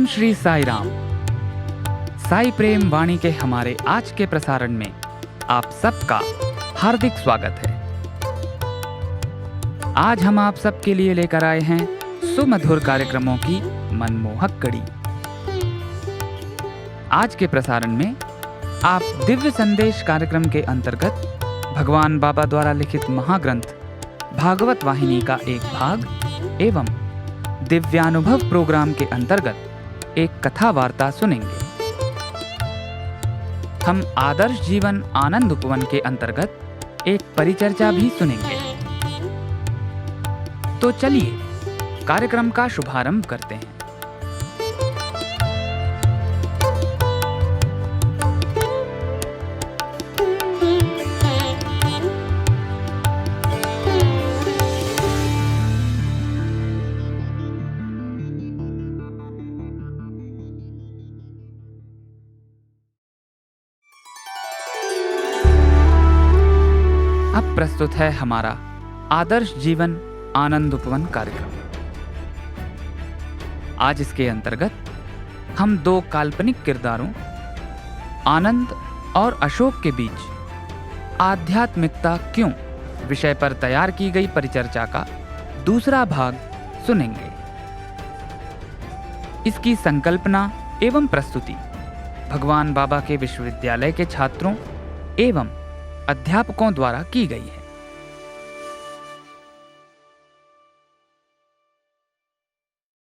श्री साई राम। साई प्रेम वाणी के हमारे आज के प्रसारण में आप सबका हार्दिक स्वागत है। आज हम आप सबके लिए लेकर आए हैं सुमधुर कार्यक्रमों की मनमोहक कड़ी। आज के प्रसारण में आप दिव्य संदेश कार्यक्रम के अंतर्गत भगवान बाबा द्वारा लिखित महाग्रंथ भागवत वाहिनी का एक भाग एवं दिव्यानुभव प्रोग्राम के अंतर्गत एक कथा वार्ता सुनेंगे। हम आदर्श जीवन आनंद उपवन के अंतर्गत एक परिचर्चा भी सुनेंगे। तो चलिए कार्यक्रम का शुभारंभ करते हैं। अब प्रस्तुत है हमारा आदर्श जीवन आनंद उपवन कार्यक्रम। आज इसके अंतर्गत हम दो काल्पनिक किरदारों आनंद और अशोक के बीच आध्यात्मिकता क्यों विषय पर तैयार की गई परिचर्चा का दूसरा भाग सुनेंगे। इसकी संकल्पना एवं प्रस्तुति भगवान बाबा के विश्वविद्यालय के छात्रों एवं अध्यापकों द्वारा की गई है।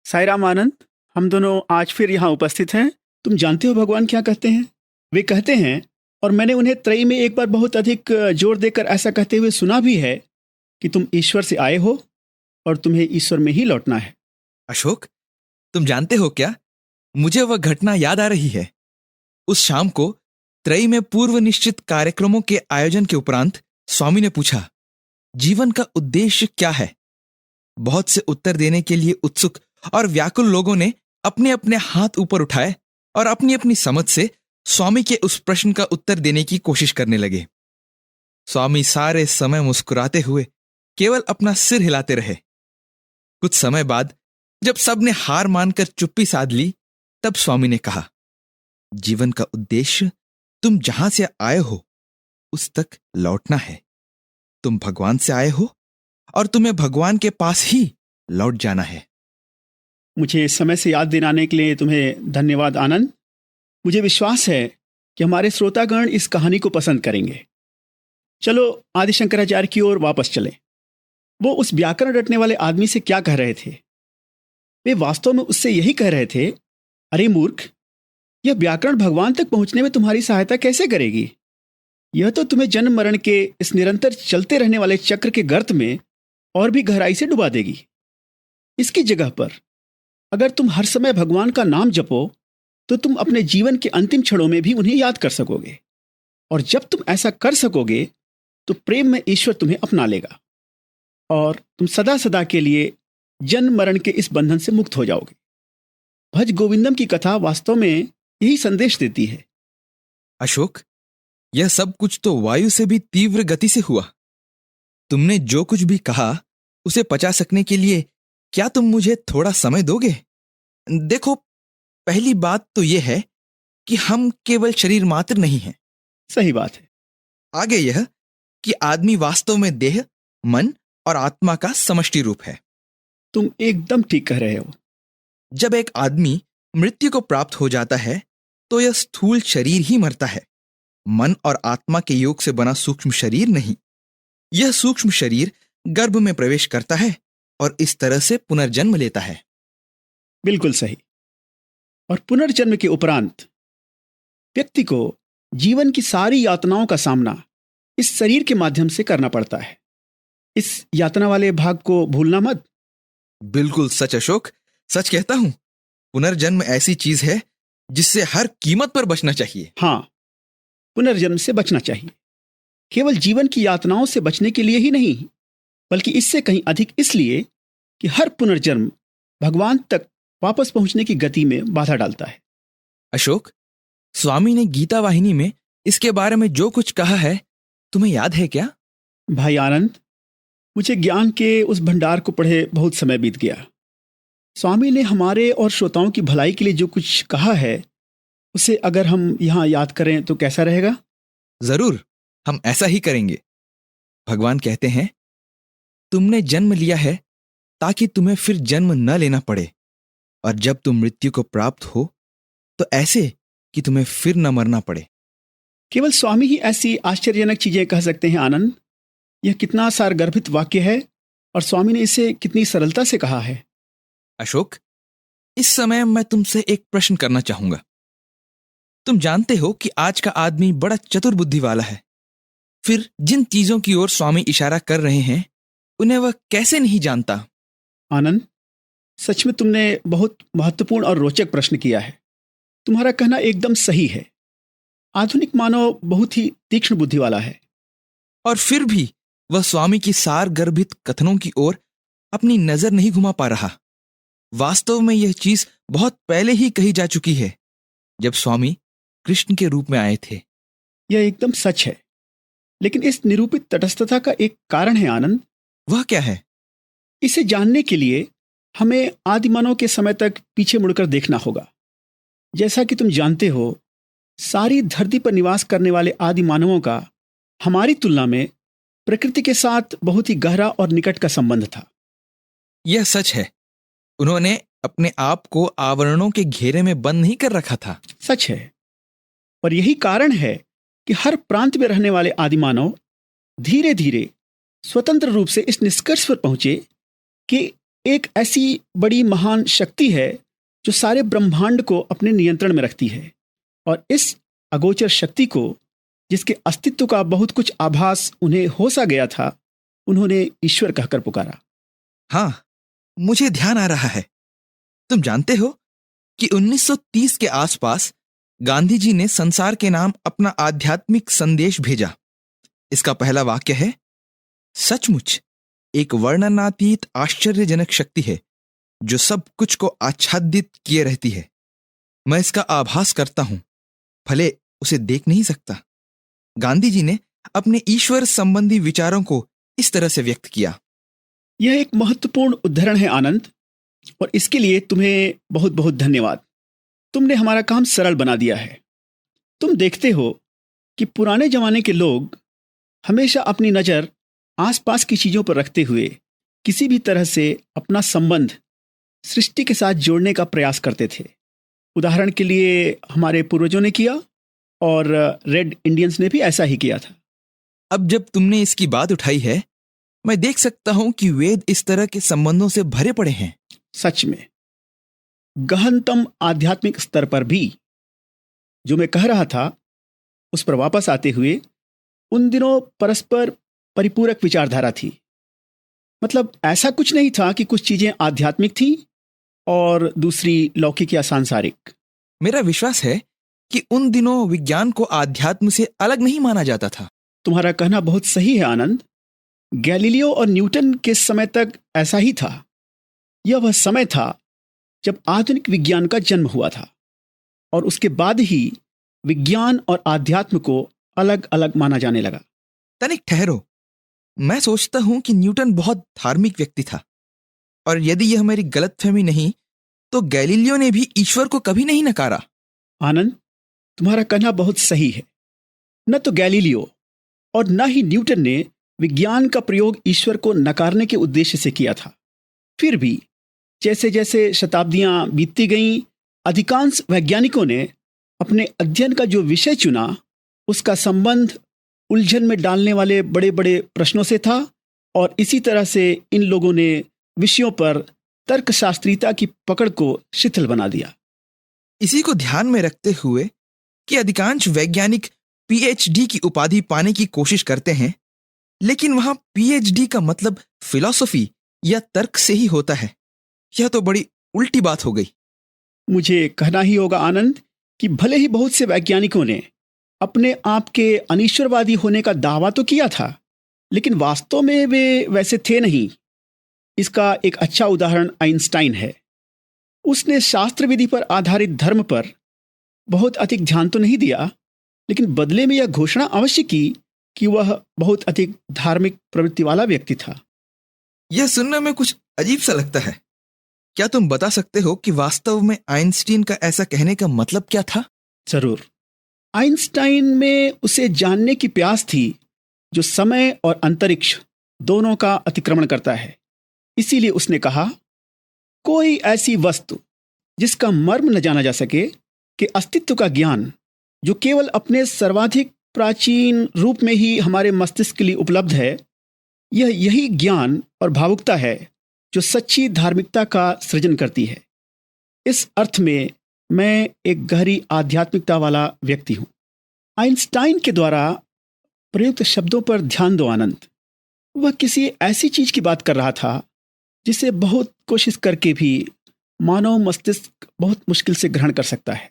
साई राम आनंद, हम दोनों आज फिर यहाँ उपस्थित हैं। तुम जानते हो भगवान क्या कहते हैं? वे कहते हैं, और मैंने उन्हें त्रयी में एक बार बहुत अधिक जोर देकर ऐसा कहते हुए सुना भी है, कि तुम ईश्वर से आए हो और तुम्हें ईश्वर में ही लौटना है। अशोक, तुम जानते हो क्या, मुझे वह घटना याद आ रही है। उस शाम को त्रयी में पूर्व निश्चित कार्यक्रमों के आयोजन के उपरांत स्वामी ने पूछा, जीवन का उद्देश्य क्या है? बहुत से उत्तर देने के लिए उत्सुक और व्याकुल लोगों ने अपने अपने हाथ ऊपर उठाए और अपनी अपनी समझ से स्वामी के उस प्रश्न का उत्तर देने की कोशिश करने लगे। स्वामी सारे समय मुस्कुराते हुए केवल अपना सिर हिलाते रहे। कुछ समय बाद जब सबने हार मानकर चुप्पी साध ली, तब स्वामी ने कहा, जीवन का उद्देश्य तुम जहां से आए हो उस तक लौटना है। तुम भगवान से आए हो और तुम्हें भगवान के पास ही लौट जाना है। मुझे समय से याद दिलाने के लिए तुम्हें धन्यवाद आनंद। मुझे विश्वास है कि हमारे श्रोतागण इस कहानी को पसंद करेंगे। चलो आदि शंकराचार्य की ओर वापस चलें। वो उस व्याकरण रटने वाले आदमी से क्या कह रहे थे? वे वास्तव में उससे यही कह रहे थे, अरे मूर्ख, यह व्याकरण भगवान तक पहुंचने में तुम्हारी सहायता कैसे करेगी? यह तो तुम्हें जन्म मरण के इस निरंतर चलते रहने वाले चक्र के गर्त में और भी गहराई से डुबा देगी। इसकी जगह पर अगर तुम हर समय भगवान का नाम जपो तो तुम अपने जीवन के अंतिम क्षणों में भी उन्हें याद कर सकोगे, और जब तुम ऐसा कर सकोगे तो प्रेम में ईश्वर तुम्हें अपना लेगा और तुम सदा सदा के लिए जन्म मरण के इस बंधन से मुक्त हो जाओगे। भज गोविंदम की कथा वास्तव में यही संदेश देती है। अशोक, यह सब कुछ तो वायु से भी तीव्र गति से हुआ। तुमने जो कुछ भी कहा उसे पचा सकने के लिए क्या तुम मुझे थोड़ा समय दोगे? देखो, पहली बात तो यह है कि हम केवल शरीर मात्र नहीं हैं। सही बात है। आगे यह कि आदमी वास्तव में देह, मन और आत्मा का समष्टि रूप है। तुम एकदम ठीक कह रहे हो। जब एक आदमी मृत्यु को प्राप्त हो जाता है तो यह स्थूल शरीर ही मरता है। मन और आत्मा के योग से बना सूक्ष्म शरीर नहीं। यह सूक्ष्म शरीर गर्भ में प्रवेश करता है और इस तरह से पुनर्जन्म लेता है। बिल्कुल सही। और पुनर्जन्म के उपरांत व्यक्ति को जीवन की सारी यातनाओं का सामना इस शरीर के माध्यम से करना पड़ता है। इस यातना वाले भाग को भूलना मत। बिल्कुल सच अशोक, सच कहता हूं। पुनर्जन्म ऐसी चीज है जिससे हर कीमत पर बचना चाहिए। हाँ, पुनर्जन्म से बचना चाहिए। केवल जीवन की यातनाओं से बचने के लिए ही नहीं, बल्कि इससे कहीं अधिक इसलिए कि हर पुनर्जन्म भगवान तक वापस पहुंचने की गति में बाधा डालता है। अशोक, स्वामी ने गीता वाहिनी में इसके बारे में जो कुछ कहा है तुम्हें याद है क्या? भाई आनंद, मुझे ज्ञान के उस भंडार को पढ़े बहुत समय बीत गया। स्वामी ने हमारे और श्रोताओं की भलाई के लिए जो कुछ कहा है उसे अगर हम यहाँ याद करें तो कैसा रहेगा? जरूर, हम ऐसा ही करेंगे। भगवान कहते हैं, तुमने जन्म लिया है ताकि तुम्हें फिर जन्म न लेना पड़े, और जब तुम मृत्यु को प्राप्त हो तो ऐसे कि तुम्हें फिर न मरना पड़े। केवल स्वामी ही ऐसी आश्चर्यजनक चीजें कह सकते हैं आनंद। यह कितना सारगर्भित वाक्य है और स्वामी ने इसे कितनी सरलता से कहा है। अशोक, इस समय मैं तुमसे एक प्रश्न करना चाहूंगा। तुम जानते हो कि आज का आदमी बड़ा चतुर बुद्धि वाला है, फिर जिन चीजों की ओर स्वामी इशारा कर रहे हैं उन्हें वह कैसे नहीं जानता? आनंद, सच में तुमने बहुत महत्वपूर्ण और रोचक प्रश्न किया है। तुम्हारा कहना एकदम सही है। आधुनिक मानव बहुत ही तीक्ष्ण बुद्धि वाला है, और फिर भी वह स्वामी की सार गर्भित कथनों की ओर अपनी नजर नहीं घुमा पा रहा। वास्तव में यह चीज बहुत पहले ही कही जा चुकी है, जब स्वामी कृष्ण के रूप में आए थे। यह एकदम सच है, लेकिन इस निरूपित तटस्थता का एक कारण है आनंद। वह क्या है? इसे जानने के लिए हमें आदिमानव के समय तक पीछे मुड़कर देखना होगा। जैसा कि तुम जानते हो, सारी धरती पर निवास करने वाले आदि मानवों का हमारी तुलना में प्रकृति के साथ बहुत ही गहरा और निकट का संबंध था। यह सच है। उन्होंने अपने आप को आवरणों के घेरे में बंद नहीं कर रखा था। सच है, और यही कारण है कि हर प्रांत में रहने वाले आदिमानव धीरे धीरे स्वतंत्र रूप से इस निष्कर्ष पर पहुंचे कि एक ऐसी बड़ी महान शक्ति है जो सारे ब्रह्मांड को अपने नियंत्रण में रखती है, और इस अगोचर शक्ति को, जिसके अस्तित्व का बहुत कुछ आभास उन्हें हो सा गया था, उन्होंने ईश्वर कहकर पुकारा। हाँ, मुझे ध्यान आ रहा है। तुम जानते हो कि 1930 के आसपास गांधी जी ने संसार के नाम अपना आध्यात्मिक संदेश भेजा। इसका पहला वाक्य है, सचमुच एक वर्णनातीत आश्चर्यजनक शक्ति है जो सब कुछ को आच्छादित किए रहती है। मैं इसका आभास करता हूं, भले उसे देख नहीं सकता। गांधी जी ने अपने ईश्वर संबंधी विचारों को इस तरह से व्यक्त किया। यह एक महत्वपूर्ण उद्धरण है आनंद, और इसके लिए तुम्हें बहुत बहुत धन्यवाद। तुमने हमारा काम सरल बना दिया है। तुम देखते हो कि पुराने जमाने के लोग हमेशा अपनी नज़र आसपास की चीज़ों पर रखते हुए किसी भी तरह से अपना संबंध सृष्टि के साथ जोड़ने का प्रयास करते थे। उदाहरण के लिए हमारे पूर्वजों ने किया, और रेड इंडियंस ने भी ऐसा ही किया था। अब जब तुमने इसकी बात उठाई है, मैं देख सकता हूं कि वेद इस तरह के संबंधों से भरे पड़े हैं। सच में, गहनतम आध्यात्मिक स्तर पर भी। जो मैं कह रहा था, उस पर वापस आते हुए, उन दिनों परस्पर परिपूरक विचारधारा थी। मतलब ऐसा कुछ नहीं था कि कुछ चीजें आध्यात्मिक थीं और दूसरी लौकिक या सांसारिक। मेरा विश्वास है कि उन दिनों विज्ञान को आध्यात्म से अलग नहीं माना जाता था। तुम्हारा कहना बहुत सही है आनंद। गैलीलियो और न्यूटन के समय तक ऐसा ही था। यह वह समय था जब आधुनिक विज्ञान का जन्म हुआ था, और उसके बाद ही विज्ञान और आध्यात्म को अलग अलग माना जाने लगा। तनिक ठहरो, मैं सोचता हूं कि न्यूटन बहुत धार्मिक व्यक्ति था, और यदि यह मेरी गलतफहमी नहीं तो गैलीलियो ने भी ईश्वर को कभी नहीं नकारा। आनंद, तुम्हारा कहना बहुत सही है। न तो गैलीलियो और न ही न्यूटन ने विज्ञान का प्रयोग ईश्वर को नकारने के उद्देश्य से किया था। फिर भी जैसे जैसे शताब्दियां बीतती गईं, अधिकांश वैज्ञानिकों ने अपने अध्ययन का जो विषय चुना, उसका संबंध उलझन में डालने वाले बड़े बड़े प्रश्नों से था, और इसी तरह से इन लोगों ने विषयों पर तर्कशास्त्रीयता की पकड़ को शिथिल बना दिया। इसी को ध्यान में रखते हुए कि अधिकांश वैज्ञानिक पीएचडी की उपाधि पाने की कोशिश करते हैं, लेकिन वहां पीएचडी का मतलब फिलॉसफी या तर्क से ही होता है। यह तो बड़ी उल्टी बात हो गई। मुझे कहना ही होगा आनंद कि भले ही बहुत से वैज्ञानिकों ने अपने आप के अनीश्वरवादी होने का दावा तो किया था, लेकिन वास्तव में वे वैसे थे नहीं। इसका एक अच्छा उदाहरण आइंस्टाइन है। उसने शास्त्र विधि पर आधारित धर्म पर बहुत अधिक ध्यान तो नहीं दिया, लेकिन बदले में यह घोषणा अवश्य की कि वह बहुत अधिक धार्मिक प्रवृत्ति वाला व्यक्ति था। यह सुनने में कुछ अजीब सा लगता है। क्या तुम बता सकते हो कि वास्तव में आइंस्टीन का ऐसा कहने का मतलब क्या था? जरूर। आइंस्टाइन में उसे जानने की प्यास थी जो समय और अंतरिक्ष दोनों का अतिक्रमण करता है। इसीलिए उसने कहा, कोई ऐसी वस्तु जिसका मर्म न जाना जा सके, कि अस्तित्व का ज्ञान जो केवल अपने सर्वाधिक प्राचीन रूप में ही हमारे मस्तिष्क के लिए उपलब्ध है, यही ज्ञान और भावुकता है जो सच्ची धार्मिकता का सृजन करती है। इस अर्थ में मैं एक गहरी आध्यात्मिकता वाला व्यक्ति हूं। आइंस्टाइन के द्वारा प्रयुक्त शब्दों पर ध्यान दो आनंद। वह किसी ऐसी चीज की बात कर रहा था जिसे बहुत कोशिश करके भी मानव मस्तिष्क बहुत मुश्किल से ग्रहण कर सकता है।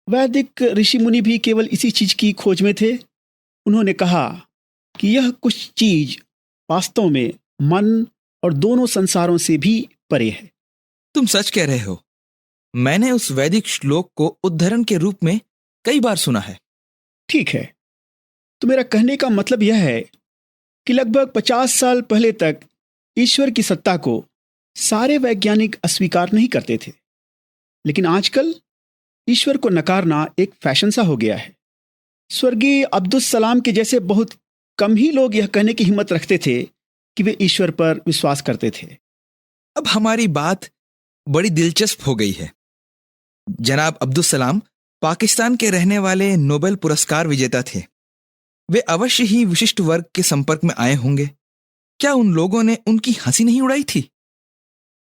वैदिक ऋषि मुनि भी केवल इसी चीज की खोज में थे। उन्होंने कहा कि यह कुछ चीज वास्तव में मन और दोनों संसारों से भी परे है। तुम सच कह रहे हो। मैंने उस वैदिक श्लोक को उद्धरण के रूप में कई बार सुना है। ठीक है, तो मेरा कहने का मतलब यह है कि लगभग 50 साल पहले तक ईश्वर की सत्ता को सारे वैज्ञानिक अस्वीकार नहीं करते थे, लेकिन आजकल ईश्वर को नकारना एक फैशन सा हो गया है। स्वर्गीय अब्दुल सलाम के जैसे बहुत कम ही लोग यह कहने की हिम्मत रखते थे कि वे ईश्वर पर विश्वास करते थे। अब हमारी बात बड़ी दिलचस्प हो गई है। जनाब अब्दुल सलाम पाकिस्तान के रहने वाले नोबेल पुरस्कार विजेता थे। वे अवश्य ही विशिष्ट वर्ग के संपर्क में आए होंगे। क्या उन लोगों ने उनकी हंसी नहीं उड़ाई थी?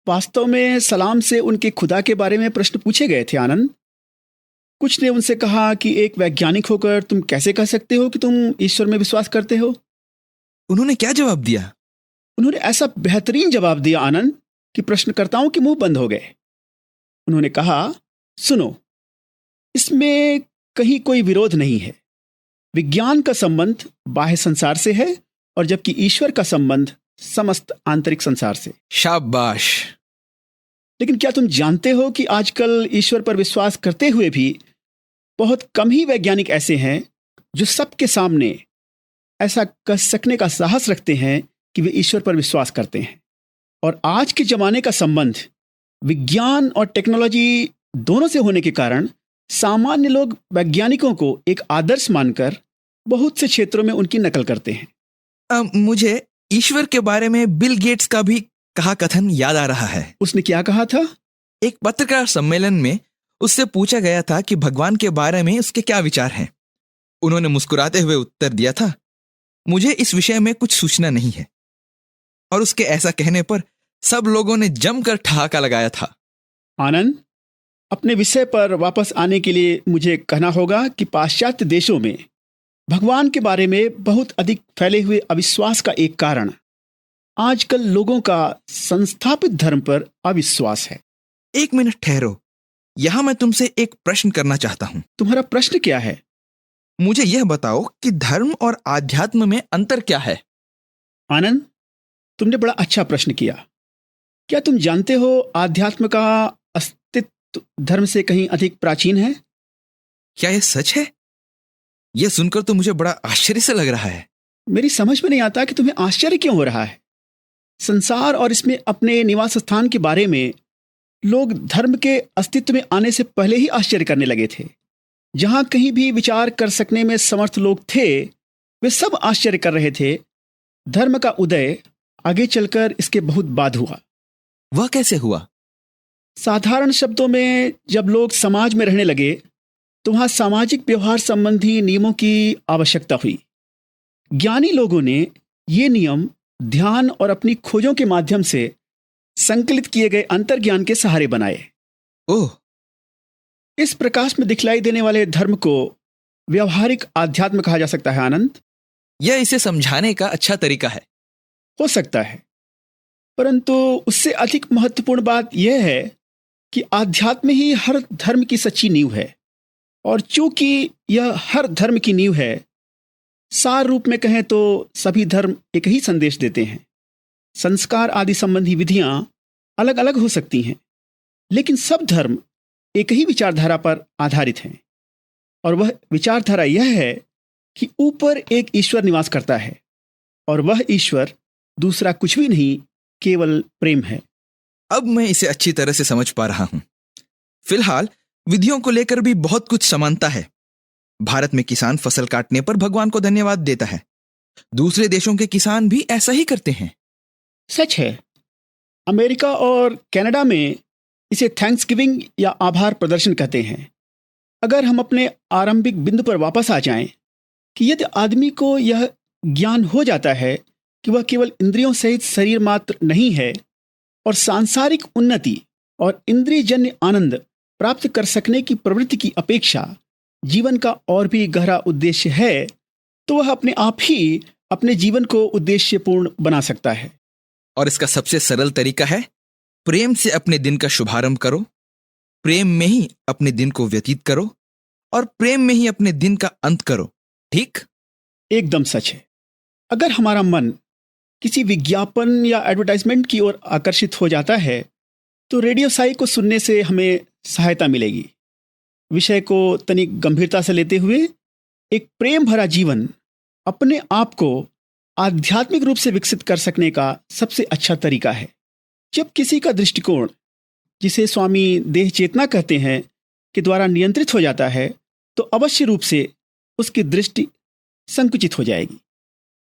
वास्तव में सलाम से उनके खुदा के बारे में प्रश्न पूछे गए थे आनंद। कुछ ने उनसे कहा कि एक वैज्ञानिक होकर तुम कैसे कह सकते हो कि तुम ईश्वर में विश्वास करते हो? उन्होंने क्या जवाब दिया? उन्होंने ऐसा बेहतरीन जवाब दिया आनंद कि प्रश्नकर्ताओं के मुंह बंद हो गए। उन्होंने कहा, सुनो, इसमें कहीं कोई विरोध नहीं है। विज्ञान का संबंध बाह्य संसार से है और जबकि ईश्वर का संबंध समस्त आंतरिक संसार से। शाबाश। लेकिन क्या तुम जानते हो कि आजकल ईश्वर पर विश्वास करते हुए भी बहुत कम ही वैज्ञानिक ऐसे हैं जो सबके सामने ऐसा कह सकने का साहस रखते हैं कि वे ईश्वर पर विश्वास करते हैं। और आज के जमाने का संबंध विज्ञान और टेक्नोलॉजी दोनों से होने के कारण सामान्य लोग वैज्ञानिकों को एक आदर्श मानकर बहुत से क्षेत्रों में उनकी नकल करते हैं। मुझे ईश्वर के बारे में बिल गेट्स का भी कहा कथन याद आ रहा है। उसने क्या कहा था? एक पत्रकार सम्मेलन में उससे पूछा गया था कि भगवान के बारे में उसके क्या विचार हैं। उन्होंने मुस्कुराते हुए उत्तर दिया था, मुझे इस विषय में कुछ सूचना नहीं है। और उसके ऐसा कहने पर सब लोगों ने जमकर ठहाका लगाया था। आनंद, अपने विषय पर वापस आने के लिए मुझे कहना होगा कि पाश्चात्य देशों में भगवान के बारे में बहुत अधिक फैले हुए अविश्वास का एक कारण आजकल लोगों का संस्थापित धर्म पर अविश्वास है। एक मिनट ठहरो, यहां मैं तुमसे एक प्रश्न करना चाहता हूं। तुम्हारा प्रश्न क्या है? मुझे यह बताओ कि धर्म और आध्यात्म में अंतर क्या है? आनंद, तुमने बड़ा अच्छा प्रश्न किया। क्या तुम जानते हो आध्यात्म का अस्तित्व धर्म से कहीं अधिक प्राचीन है? क्या यह सच है? यह सुनकर तो मुझे बड़ा आश्चर्य से लग रहा है। मेरी समझ में नहीं आता कि तुम्हें आश्चर्य क्यों हो रहा है। संसार और इसमें अपने निवास स्थान के बारे में लोग धर्म के अस्तित्व में आने से पहले ही आश्चर्य करने लगे थे। जहां कहीं भी विचार कर सकने में समर्थ लोग थे, वे सब आश्चर्य कर रहे थे। धर्म का उदय आगे चलकर इसके बहुत बाद हुआ। वह कैसे हुआ? साधारण शब्दों में, जब लोग समाज में रहने लगे तो वहां सामाजिक व्यवहार संबंधी नियमों की आवश्यकता हुई। ज्ञानी लोगों ने ये नियम ध्यान और अपनी खोजों के माध्यम से संकलित किए गए अंतर्ज्ञान के सहारे बनाए। ओह, इस प्रकाश में दिखलाई देने वाले धर्म को व्यवहारिक आध्यात्म कहा जा सकता है आनंद। यह इसे समझाने का अच्छा तरीका है। हो सकता है, परंतु उससे अधिक महत्वपूर्ण बात यह है कि आध्यात्म ही हर धर्म की सच्ची नींव है। और चूंकि यह हर धर्म की नींव है, सार रूप में कहें तो सभी धर्म एक ही संदेश देते हैं। संस्कार आदि संबंधी विधियां अलग अलग हो सकती हैं, लेकिन सब धर्म एक ही विचारधारा पर आधारित हैं। और वह विचारधारा यह है कि ऊपर एक ईश्वर निवास करता है और वह ईश्वर दूसरा कुछ भी नहीं, केवल प्रेम है। अब मैं इसे अच्छी तरह से समझ पा रहा हूं। फिलहाल विधियों को लेकर भी बहुत कुछ समानता है। भारत में किसान फसल काटने पर भगवान को धन्यवाद देता है। दूसरे देशों के किसान भी ऐसा ही करते हैं। सच है। अमेरिका और कनाडा में इसे थैंक्सगिविंग या आभार प्रदर्शन कहते हैं। अगर हम अपने आरंभिक बिंदु पर वापस आ जाएं कि यदि आदमी को यह ज्ञान हो जाता है कि वह केवल इंद्रियों सहित शरीर मात्र नहीं है और सांसारिक उन्नति और इंद्रियजन्य आनंद प्राप्त कर सकने की प्रवृत्ति की अपेक्षा जीवन का और भी गहरा उद्देश्य है, तो वह अपने आप ही अपने जीवन को उद्देश्यपूर्ण बना सकता है। और इसका सबसे सरल तरीका है, प्रेम से अपने दिन का शुभारंभ करो, प्रेम में ही अपने दिन को व्यतीत करो और प्रेम में ही अपने दिन का अंत करो। ठीक? एकदम सच है। अगर हमारा मन किसी विज्ञापन या एडवर्टाइजमेंट की ओर आकर्षित हो जाता है तो रेडियो साई को सुनने से हमें सहायता मिलेगी। विषय को तनिक गंभीरता से लेते हुए एक प्रेम भरा जीवन अपने आप को आध्यात्मिक रूप से विकसित कर सकने का सबसे अच्छा तरीका है। जब किसी का दृष्टिकोण, जिसे स्वामी देह चेतना कहते हैं, के द्वारा नियंत्रित हो जाता है तो अवश्य रूप से उसकी दृष्टि संकुचित हो जाएगी।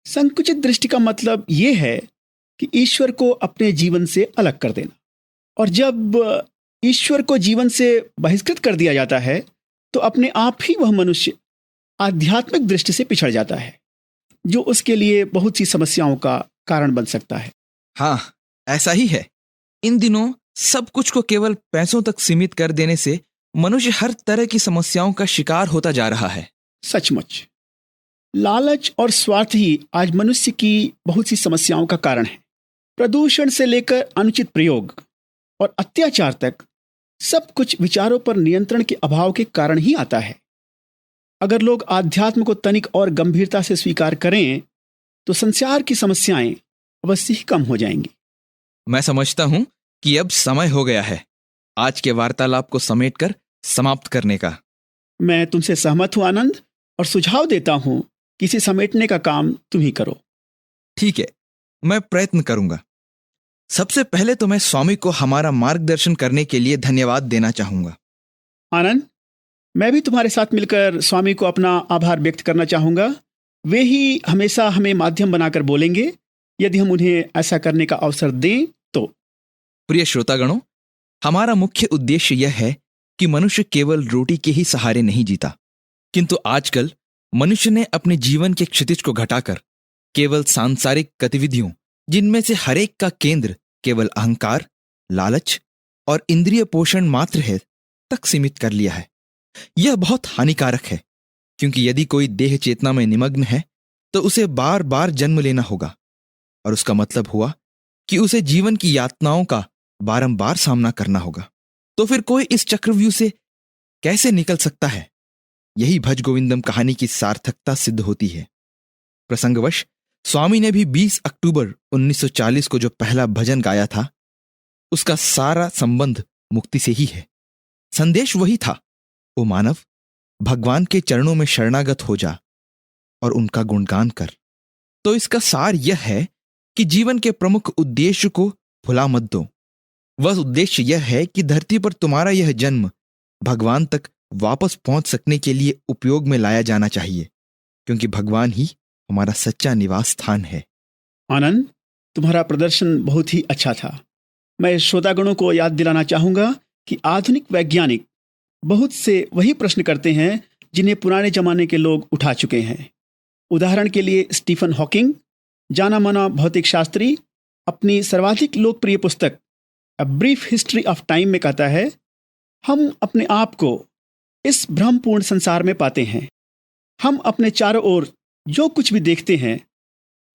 संकुचित दृष्टि का मतलब यह है कि ईश्वर को अपने जीवन से अलग कर देना। और जब ईश्वर को जीवन से बहिष्कृत कर दिया जाता है तो अपने आप ही वह मनुष्य आध्यात्मिक दृष्टि से पिछड़ जाता है, जो उसके लिए बहुत सी समस्याओं का कारण बन सकता है। हाँ, ऐसा ही है। इन दिनों सब कुछ को केवल पैसों तक सीमित कर देने से मनुष्य हर तरह की समस्याओं का शिकार होता जा रहा है। सचमुच लालच और स्वार्थ ही आज मनुष्य की बहुत सी समस्याओं का कारण है। प्रदूषण से लेकर अनुचित प्रयोग और अत्याचार तक सब कुछ विचारों पर नियंत्रण के अभाव के कारण ही आता है। अगर लोग आध्यात्म को तनिक और गंभीरता से स्वीकार करें तो संसार की समस्याएं अवश्य ही कम हो जाएंगी। मैं समझता हूं कि अब समय हो गया है आज के वार्तालाप को समेटकर समाप्त करने का। मैं तुमसे सहमत हूं आनंद, और सुझाव देता हूं कि इसे समेटने का काम तुम ही करो। ठीक है, मैं प्रयत्न करूंगा। सबसे पहले तो मैं स्वामी को हमारा मार्गदर्शन करने के लिए धन्यवाद देना चाहूंगा। आनंद, मैं भी तुम्हारे साथ मिलकर स्वामी को अपना आभार व्यक्त करना चाहूंगा। वे ही हमेशा हमें माध्यम बनाकर बोलेंगे यदि हम उन्हें ऐसा करने का अवसर दें तो। प्रिय श्रोतागणों, हमारा मुख्य उद्देश्य यह है कि मनुष्य केवल रोटी के ही सहारे नहीं जीता, किंतु आजकल मनुष्य ने अपने जीवन के क्षितिज को घटाकर केवल सांसारिक गतिविधियों, जिनमें से हर एक का केंद्र केवल अहंकार, लालच और इंद्रिय पोषण मात्र है, तक सीमित कर लिया है। यह बहुत हानिकारक है, क्योंकि यदि कोई देह चेतना में निमग्न है तो उसे बार बार जन्म लेना होगा, और उसका मतलब हुआ कि उसे जीवन की यातनाओं का बारंबार सामना करना होगा। तो फिर कोई इस चक्रव्यूह से कैसे निकल सकता है? यही भज गोविंदम कहानी की सार्थकता सिद्ध होती है। प्रसंगवश स्वामी ने भी 20 अक्टूबर 1940 को जो पहला भजन गाया था, उसका सारा संबंध मुक्ति से ही है। संदेश वही था, ओ मानव, भगवान के चरणों में शरणागत हो जा और उनका गुणगान कर। तो इसका सार यह है कि जीवन के प्रमुख उद्देश्य को भुला मत दो। वह उद्देश्य यह है कि धरती पर तुम्हारा यह जन्म भगवान तक वापस पहुंच सकने के लिए उपयोग में लाया जाना चाहिए, क्योंकि भगवान ही हमारा सच्चा निवास स्थान है। आनंद, तुम्हारा प्रदर्शन बहुत ही अच्छा था। मैं श्रोतागणों को याद दिलाना चाहूंगा कि आधुनिक वैज्ञानिक बहुत से वही प्रश्न करते हैं जिन्हें पुराने जमाने के लोग उठा चुके हैं। उदाहरण के लिए स्टीफन हॉकिंग, जाना माना भौतिक शास्त्री, अपनी सर्वाधिक लोकप्रिय पुस्तक a brief history of time में कहता है, हम अपने आप को इस भ्रमपूर्ण संसार में पाते हैं। हम अपने चारों ओर जो कुछ भी देखते हैं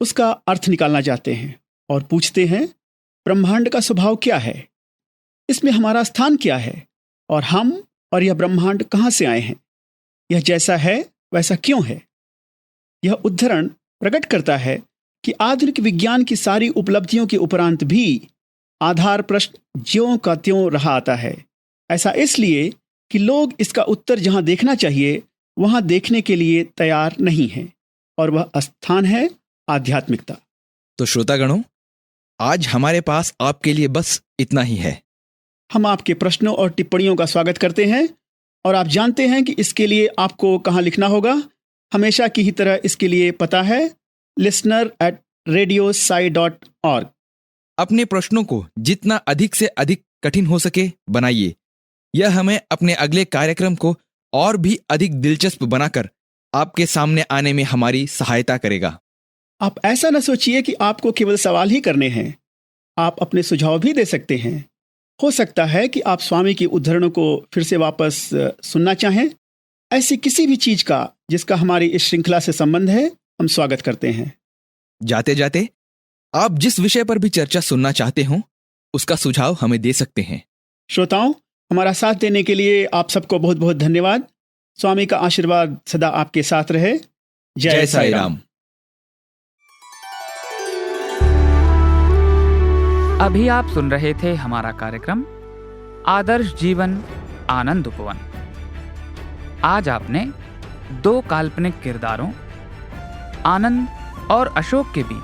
उसका अर्थ निकालना चाहते हैं और पूछते हैं, ब्रह्मांड का स्वभाव क्या है, इसमें हमारा स्थान क्या है, और हम और यह ब्रह्मांड कहाँ से आए हैं, यह जैसा है वैसा क्यों है। यह उद्धरण प्रकट करता है कि आधुनिक विज्ञान की सारी उपलब्धियों के उपरांत भी आधार प्रश्न ज्यों का त्यों रहा आता है। ऐसा इसलिए कि लोग इसका उत्तर जहां देखना चाहिए वहां देखने के लिए तैयार नहीं हैं, और वह स्थान है आध्यात्मिकता। तो श्रोतागणों, आज हमारे पास आपके लिए बस इतना ही है। हम आपके प्रश्नों और टिप्पणियों का स्वागत करते हैं और आप जानते हैं कि इसके लिए आपको कहाँ लिखना होगा। हमेशा की ही तरह इसके लिए पता है listener@radiosai.org। अपने प्रश्नों को जितना अधिक से अधिक कठिन हो सके बनाइए। यह हमें अपने अगले कार्यक्रम को और भी अधिक दिलचस्प बनाकर आपके सामने आने में हमारी सहायता करेगा। आप ऐसा न सोचिए कि आपको केवल सवाल ही करने हैं, आप अपने सुझाव भी दे सकते हैं। हो सकता है कि आप स्वामी की उद्धरणों को फिर से वापस सुनना चाहें। ऐसी किसी भी चीज का जिसका हमारी इस श्रृंखला से संबंध है, हम स्वागत करते हैं। जाते जाते आप जिस विषय पर भी चर्चा सुनना चाहते हो उसका सुझाव हमें दे सकते हैं। श्रोताओं, हमारा साथ देने के लिए आप सबको बहुत बहुत धन्यवाद। स्वामी का आशीर्वाद सदा आपके साथ रहे। जय साई राम। अभी आप सुन रहे थे हमारा कार्यक्रम आदर्श जीवन आनंद उपवन। आज आपने 2 काल्पनिक किरदारों आनंद और अशोक के बीच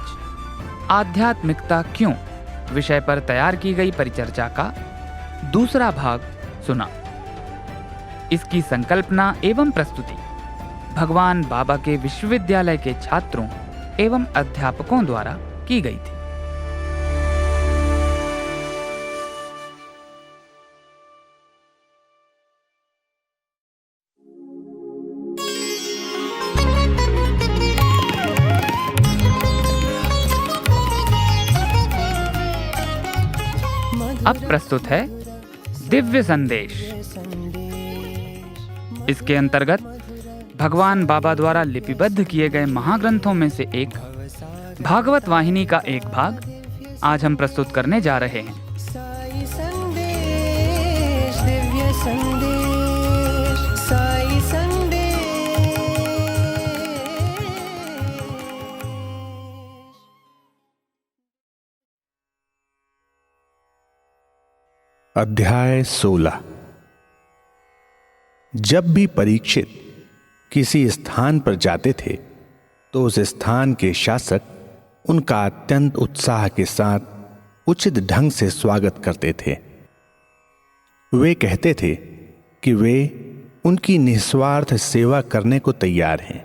आध्यात्मिकता क्यों विषय पर तैयार की गई परिचर्चा का दूसरा भाग सुना। इसकी संकल्पना एवं प्रस्तुति भगवान बाबा के विश्वविद्यालय के छात्रों एवं अध्यापकों द्वारा की गई थी। अब प्रस्तुत है दिव्य संदेश। इसके अंतर्गत भगवान बाबा द्वारा लिपिबद्ध किए गए महाग्रंथों में से एक भागवत वाहिनी का एक भाग आज हम प्रस्तुत करने जा रहे हैं। साई संदेश, दिव्य संदेश, साई संदेश। अध्याय 16। जब भी परीक्षित किसी स्थान पर जाते थे तो उस स्थान के शासक उनका अत्यंत उत्साह के साथ उचित ढंग से स्वागत करते थे। वे कहते थे कि वे उनकी निस्वार्थ सेवा करने को तैयार हैं,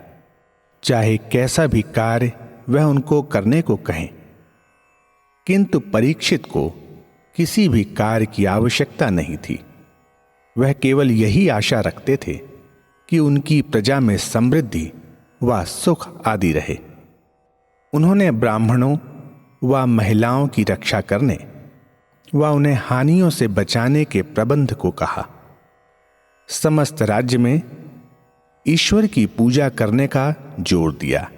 चाहे कैसा भी कार्य वह उनको करने को कहें। किंतु परीक्षित को किसी भी कार्य की आवश्यकता नहीं थी। वह केवल यही आशा रखते थे कि उनकी प्रजा में समृद्धि व सुख आदि रहे। उन्होंने ब्राह्मणों व महिलाओं की रक्षा करने व उन्हें हानियों से बचाने के प्रबंध को कहा। समस्त राज्य में ईश्वर की पूजा करने का जोर दिया।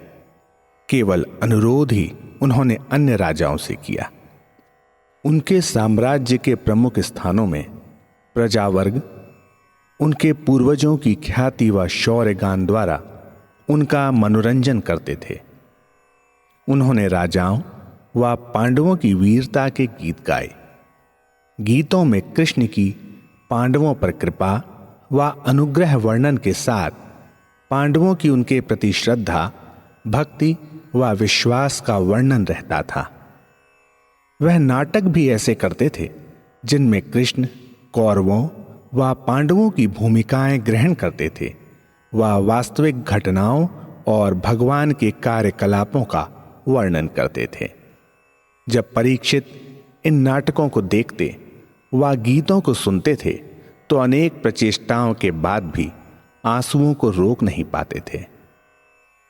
केवल अनुरोध ही उन्होंने अन्य राजाओं से किया। उनके साम्राज्य के प्रमुख स्थानों में प्रजावर्ग उनके पूर्वजों की ख्याति व शौर्य गान द्वारा उनका मनोरंजन करते थे। उन्होंने राजाओं व पांडवों की वीरता के गीत गाए। गीतों में कृष्ण की पांडवों पर कृपा व अनुग्रह वर्णन के साथ पांडवों की उनके प्रति श्रद्धा, भक्ति व विश्वास का वर्णन रहता था। वह नाटक भी ऐसे करते थे जिनमें कृष्ण कौरवों व पांडवों की भूमिकाएं ग्रहण करते थे व वास्तविक घटनाओं और भगवान के कार्यकलापों का वर्णन करते थे। जब परीक्षित इन नाटकों को देखते व गीतों को सुनते थे तो अनेक प्रचेष्टाओं के बाद भी आंसुओं को रोक नहीं पाते थे।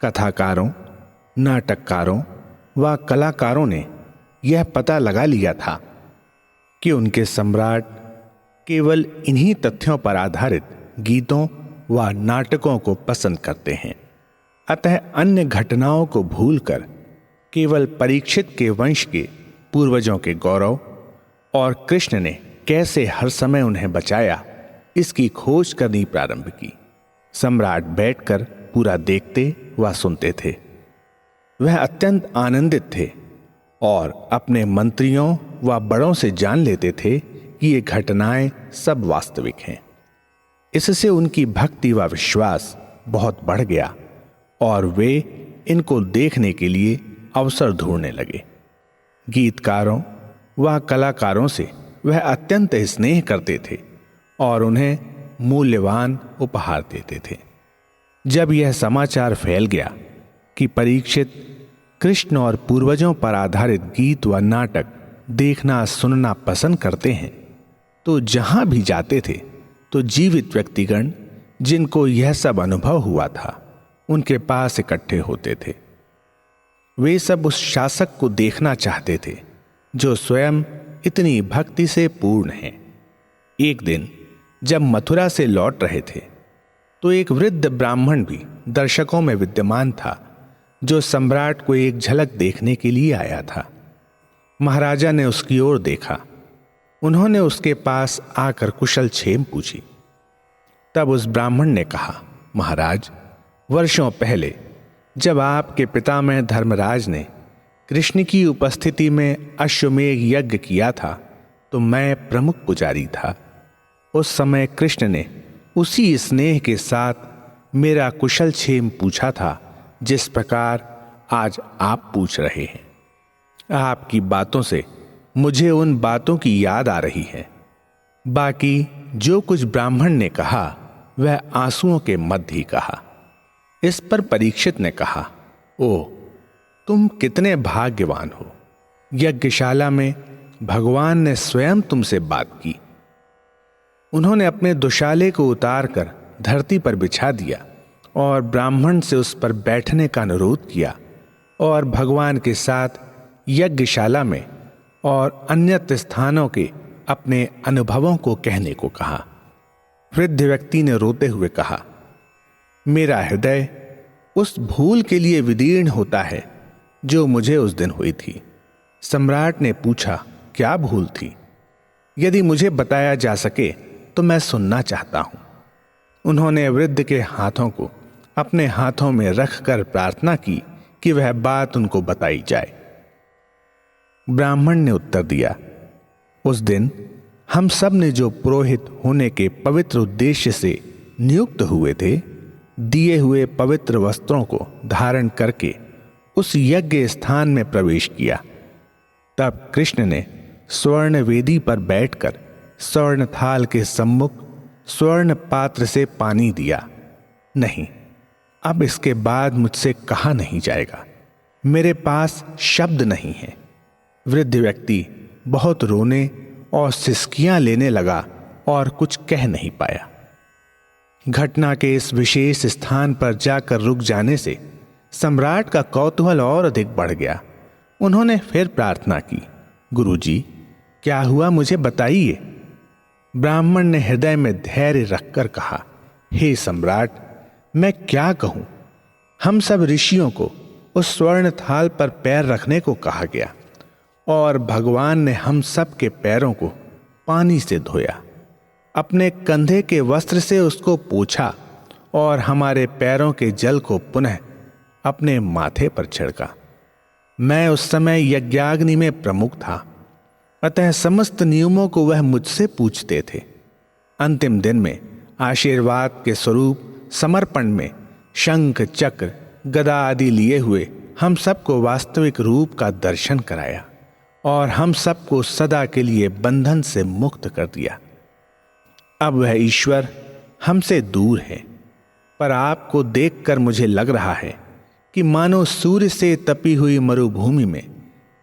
कथाकारों, नाटककारों व कलाकारों ने यह पता लगा लिया था कि उनके सम्राट केवल इन्हीं तथ्यों पर आधारित गीतों व नाटकों को पसंद करते हैं। अतः अन्य घटनाओं को भूलकर केवल परीक्षित के वंश के पूर्वजों के गौरव और कृष्ण ने कैसे हर समय उन्हें बचाया, इसकी खोज करनी प्रारंभ की। सम्राट बैठकर पूरा देखते व सुनते थे। वह अत्यंत आनंदित थे और अपने मंत्रियों व बड़ों से जान लेते थे कि ये घटनाएं सब वास्तविक हैं। इससे उनकी भक्ति व विश्वास बहुत बढ़ गया और वे इनको देखने के लिए अवसर ढूंढने लगे। गीतकारों व कलाकारों से वह अत्यंत स्नेह करते थे और उन्हें मूल्यवान उपहार देते थे। जब यह समाचार फैल गया कि परीक्षित कृष्ण और पूर्वजों पर आधारित गीत व नाटक देखना सुनना पसंद करते हैं, तो जहां भी जाते थे तो जीवित व्यक्तिगण जिनको यह सब अनुभव हुआ था उनके पास इकट्ठे होते थे। वे सब उस शासक को देखना चाहते थे जो स्वयं इतनी भक्ति से पूर्ण है। एक दिन जब मथुरा से लौट रहे थे तो एक वृद्ध ब्राह्मण भी दर्शकों में विद्यमान था जो सम्राट को एक झलक देखने के लिए आया था। महाराजा ने उसकी ओर देखा। उन्होंने उसके पास आकर कुशल क्षेम पूछी। तब उस ब्राह्मण ने कहा, महाराज, वर्षों पहले जब आपके पितामह धर्मराज ने कृष्ण की उपस्थिति में अश्वमेध यज्ञ किया था तो मैं प्रमुख पुजारी था। उस समय कृष्ण ने उसी स्नेह के साथ मेरा कुशल क्षेम पूछा था जिस प्रकार आज आप पूछ रहे हैं। आपकी बातों से मुझे उन बातों की याद आ रही है। बाकी जो कुछ ब्राह्मण ने कहा वह आंसुओं के मध्य ही कहा। इस पर परीक्षित ने कहा, ओ तुम कितने भाग्यवान हो, यज्ञशाला में भगवान ने स्वयं तुमसे बात की। उन्होंने अपने दुशाले को उतार कर धरती पर बिछा दिया और ब्राह्मण से उस पर बैठने का अनुरोध किया और भगवान के साथ यज्ञशाला में और अन्यत्र स्थानों के अपने अनुभवों को कहने को कहा। वृद्ध व्यक्ति ने रोते हुए कहा, मेरा हृदय उस भूल के लिए विदीर्ण होता है जो मुझे उस दिन हुई थी। सम्राट ने पूछा, क्या भूल थी? यदि मुझे बताया जा सके तो मैं सुनना चाहता हूं। उन्होंने वृद्ध के हाथों को अपने हाथों में रखकर प्रार्थना की कि वह बात उनको बताई जाए। ब्राह्मण ने उत्तर दिया, उस दिन हम सब ने जो पुरोहित होने के पवित्र उद्देश्य से नियुक्त हुए थे, दिए हुए पवित्र वस्त्रों को धारण करके उस यज्ञ स्थान में प्रवेश किया। तब कृष्ण ने स्वर्ण वेदी पर बैठकर स्वर्ण थाल के सम्मुख स्वर्ण पात्र से पानी दिया। नहीं, अब इसके बाद मुझसे कहा नहीं जाएगा, मेरे पास शब्द नहीं है। वृद्ध व्यक्ति बहुत रोने और सिसकियां लेने लगा और कुछ कह नहीं पाया। घटना के इस विशेष स्थान पर जाकर रुक जाने से सम्राट का कौतूहल और अधिक बढ़ गया। उन्होंने फिर प्रार्थना की, गुरुजी, क्या हुआ मुझे बताइए। ब्राह्मण ने हृदय में धैर्य रखकर कहा, हे सम्राट, मैं क्या कहूं। हम सब ऋषियों को उस स्वर्ण थाल पर पैर रखने को कहा गया और भगवान ने हम सब के पैरों को पानी से धोया, अपने कंधे के वस्त्र से उसको पोंछा और हमारे पैरों के जल को पुनः अपने माथे पर छिड़का। मैं उस समय यज्ञाग्नि में प्रमुख था, अतः समस्त नियमों को वह मुझसे पूछते थे। अंतिम दिन में आशीर्वाद के स्वरूप समर्पण में शंख चक्र गदा आदि लिए हुए हम सबको वास्तविक रूप का दर्शन कराया और हम सबको सदा के लिए बंधन से मुक्त कर दिया। अब वह ईश्वर हमसे दूर है, पर आपको देखकर मुझे लग रहा है कि मानो सूर्य से तपी हुई मरुभूमि में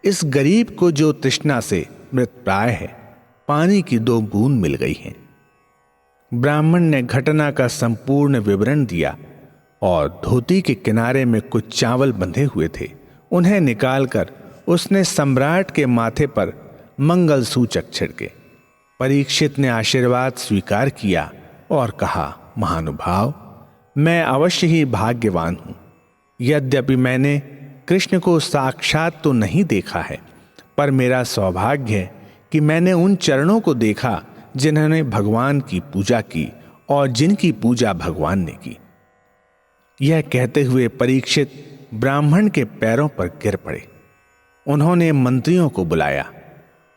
इस गरीब को जो तृष्णा से मृतप्राय है, पानी की 2 बूंद मिल गई हैं। ब्राह्मण ने घटना का संपूर्ण विवरण दिया और धोती के किनारे में कुछ चावल बंधे हुए थे, उन्हें निकालकर उसने सम्राट के माथे पर मंगल सूचक छिड़के। परीक्षित ने आशीर्वाद स्वीकार किया और कहा, महानुभाव, मैं अवश्य ही भाग्यवान हूं। यद्यपि मैंने कृष्ण को साक्षात तो नहीं देखा है, पर मेरा सौभाग्य है कि मैंने उन चरणों को देखा जिन्होंने भगवान की पूजा की और जिनकी पूजा भगवान ने की। यह कहते हुए परीक्षित ब्राह्मण के पैरों पर गिर पड़े। उन्होंने मंत्रियों को बुलाया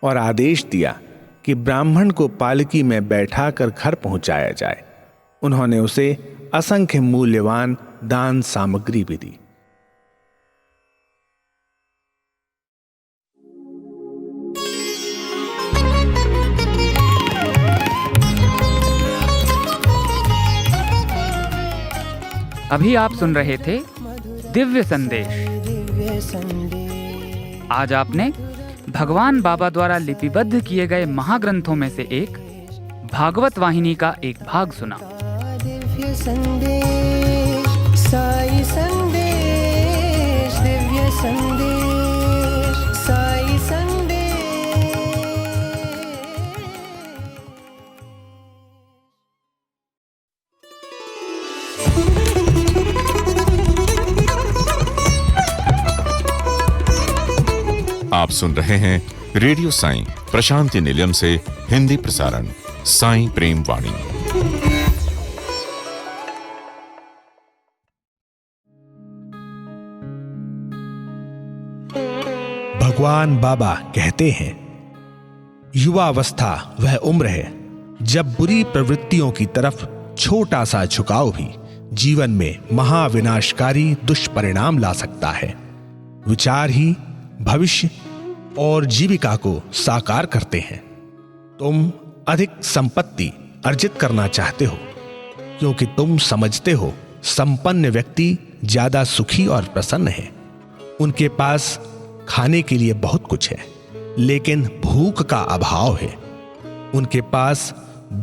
और आदेश दिया कि ब्राह्मण को पालकी में बैठाकर घर पहुंचाया जाए। उन्होंने उसे असंख्य मूल्यवान दान सामग्री भी दी। अभी आप सुन रहे थे दिव्य संदेश। दिव्य संदेश। आज आपने भगवान बाबा द्वारा लिपिबद्ध किए गए महाग्रंथों में से एक भागवत वाहिनी का एक भाग सुना। दिव्य संदेश, साई संदेश, दिव्य संदेश, साई संदेश। आप सुन रहे हैं रेडियो साईं प्रशांति निलयम से हिंदी प्रसारण साईं प्रेम वाणी। भगवान बाबा कहते हैं, युवावस्था वह उम्र है जब बुरी प्रवृत्तियों की तरफ छोटा सा झुकाव भी जीवन में महाविनाशकारी दुष्परिणाम ला सकता है। विचार ही भविष्य और जीविका को साकार करते हैं। तुम अधिक संपत्ति अर्जित करना चाहते हो क्योंकि तुम समझते हो संपन्न व्यक्ति ज्यादा सुखी और प्रसन्न है। उनके पास खाने के लिए बहुत कुछ है लेकिन भूख का अभाव है। उनके पास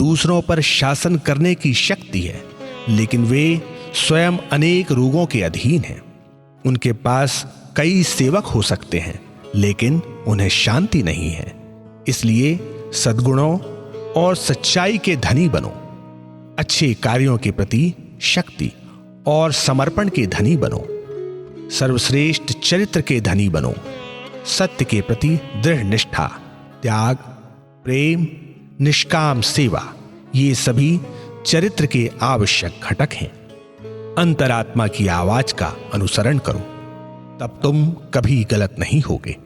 दूसरों पर शासन करने की शक्ति है लेकिन वे स्वयं अनेक रोगों के अधीन हैं। उनके पास कई सेवक हो सकते हैं लेकिन उन्हें शांति नहीं है। इसलिए सद्गुणों और सच्चाई के धनी बनो। अच्छे कार्यों के प्रति शक्ति और समर्पण के धनी बनो। सर्वश्रेष्ठ चरित्र के धनी बनो। सत्य के प्रति दृढ़ निष्ठा, त्याग, प्रेम, निष्काम सेवा, ये सभी चरित्र के आवश्यक घटक हैं। अंतरात्मा की आवाज का अनुसरण करो, तब तुम कभी गलत नहीं होगे।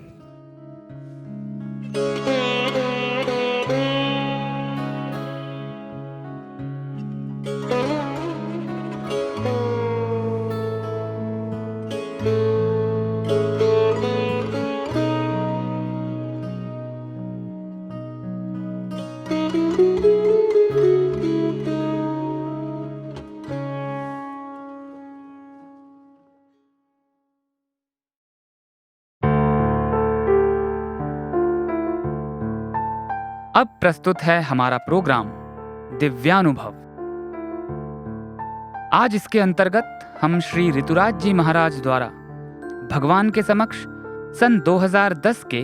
अब प्रस्तुत है हमारा प्रोग्राम दिव्यानुभव। आज इसके अंतर्गत हम श्री ऋतुराज जी महाराज द्वारा भगवान के समक्ष सन 2010 के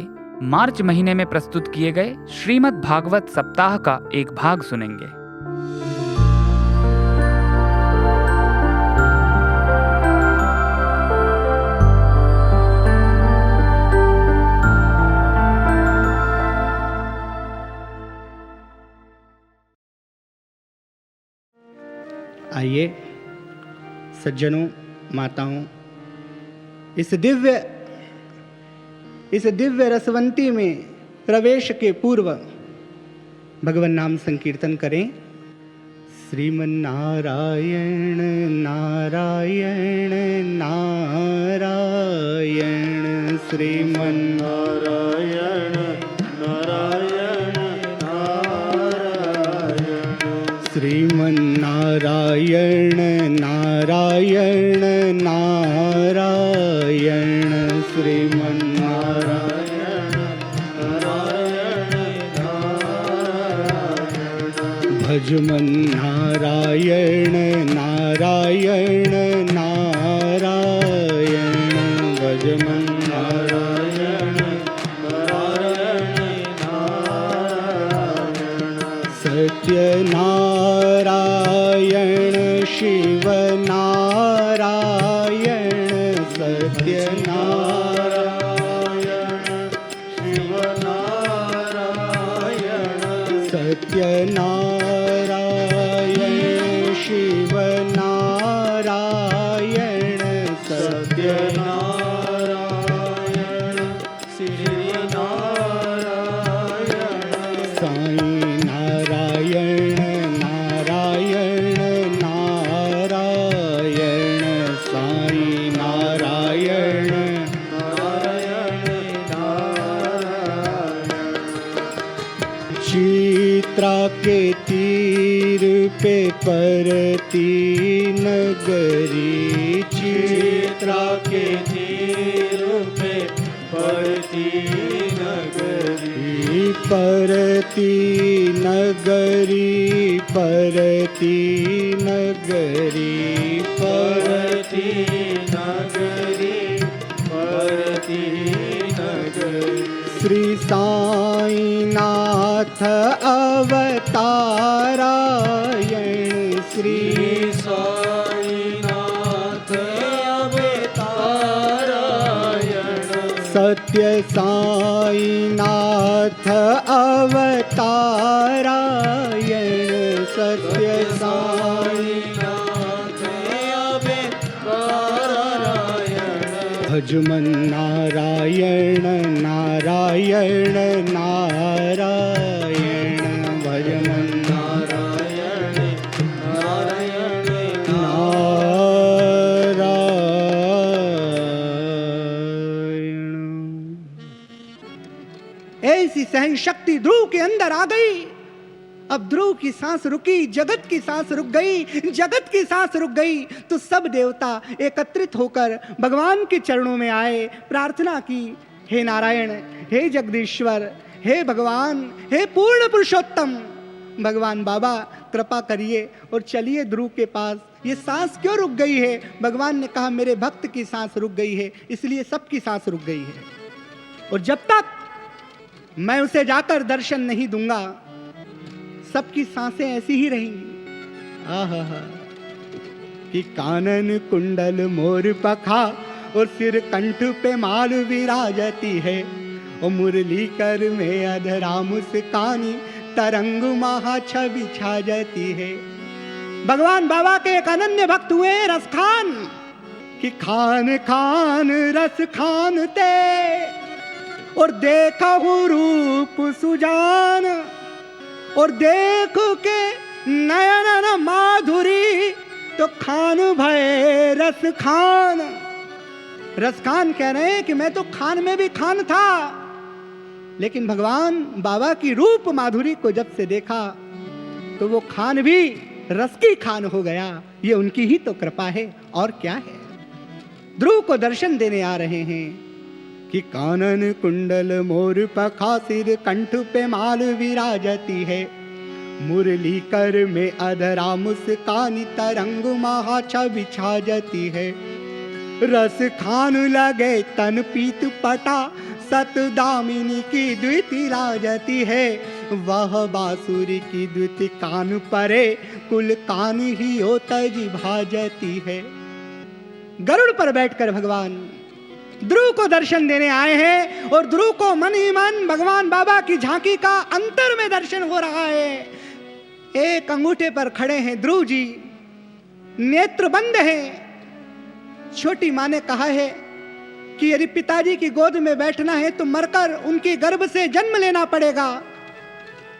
मार्च महीने में प्रस्तुत किए गए श्रीमद् भागवत सप्ताह का एक भाग सुनेंगे। आइए सज्जनों, माताओं, इस दिव्य रसवंती में प्रवेश के पूर्व भगवान नाम संकीर्तन करें। श्रीमन्नारायण नारायण नारायण, श्रीमन्नारायण नारायण नारायण, श्रीमन्नारायण नारायण नारायण, श्रीमन्नारायण नारायण नारायण, भजमन्नारायण नारायण नारायण, भजमन्नारायण नारायण नारायण, सत्यनारायण शिव नारायण, सत्यनारायण शिव नारायण, सत्यनारायण शिव नारायण, सत्यनारायण शिव नारायण, साईं नारायण नारायण नारायण, साईं नारायण नारायण नारायण, चित्रा के तीर पे परती नगरी, तीर पे पड़ती नगरी, परती नगरी, परती नगरी, परती नगरी, परती नगरी। श्री साईनाथ अवतारायण, श्री साईनाथ अवतारायण, सत्य साईनाथ अवतारायण, सत्य साईनाथ अवतारायण। भजमन नारायण नारायण नारायण, भजमन नारायण नारायण नारायण। ऐसी सहन शक्ति ध्रुव के अंदर आ गई। अब ध्रुव की सांस रुकी, जगत की सांस रुक गई, जगत की सांस रुक गई तो सब देवता एकत्रित होकर भगवान के चरणों में आए, प्रार्थना की, हे नारायण, हे जगदीश्वर, हे भगवान, हे पूर्ण पुरुषोत्तम, भगवान बाबा कृपा करिए और चलिए ध्रुव के पास। ये सांस क्यों रुक गई है? भगवान ने कहा मेरे भक्त की सांस रुक गई है, इसलिए सबकी सांस रुक गई है। और जब तक मैं उसे जाकर दर्शन नहीं दूंगा, सबकी सांसें ऐसी ही रहेंगी। आहा, कि कानन कुंडल मोर पखा और सिर कंठ पे माल विराजती है, और मुरली कर में अधरा मुस्कानी तरंग महा छवि छा जाती है। भगवान बाबा के एक अनन्य भक्त हुए रस खान, कि खान खान रस खान ते और देखा हूँ रूप सुजान, और देख के नयन माधुरी तो खान भय रस खान। रस खान कह रहे हैं कि मैं तो खान में भी खान था, लेकिन भगवान बाबा की रूप माधुरी को जब से देखा तो वो खान भी रस की खान हो गया। ये उनकी ही तो कृपा है, और क्या है। ध्रुव को दर्शन देने आ रहे हैं कि कानन कुंडल मोर पखा सिर कंठ पे माल विराजती है, मुरली कर में अधरा मुस्कानी तरंग महा छवि छा जाती है। रस खान लगे तन पीत पटा सत दामिनी की द्विति राजती है, वह बांसुरी की द्विति कान परे कुल कान ही हो तजी भाजती है। गरुड़ पर बैठकर भगवान ध्रुव को दर्शन देने आए हैं, और ध्रुव को मन ही मन भगवान बाबा की झांकी का अंतर में दर्शन हो रहा है। एक अंगूठे पर खड़े हैं ध्रुव जी, नेत्र बंद हैं। छोटी माँ ने कहा है कि यदि पिताजी की गोद में बैठना है तो मरकर उनके गर्भ से जन्म लेना पड़ेगा,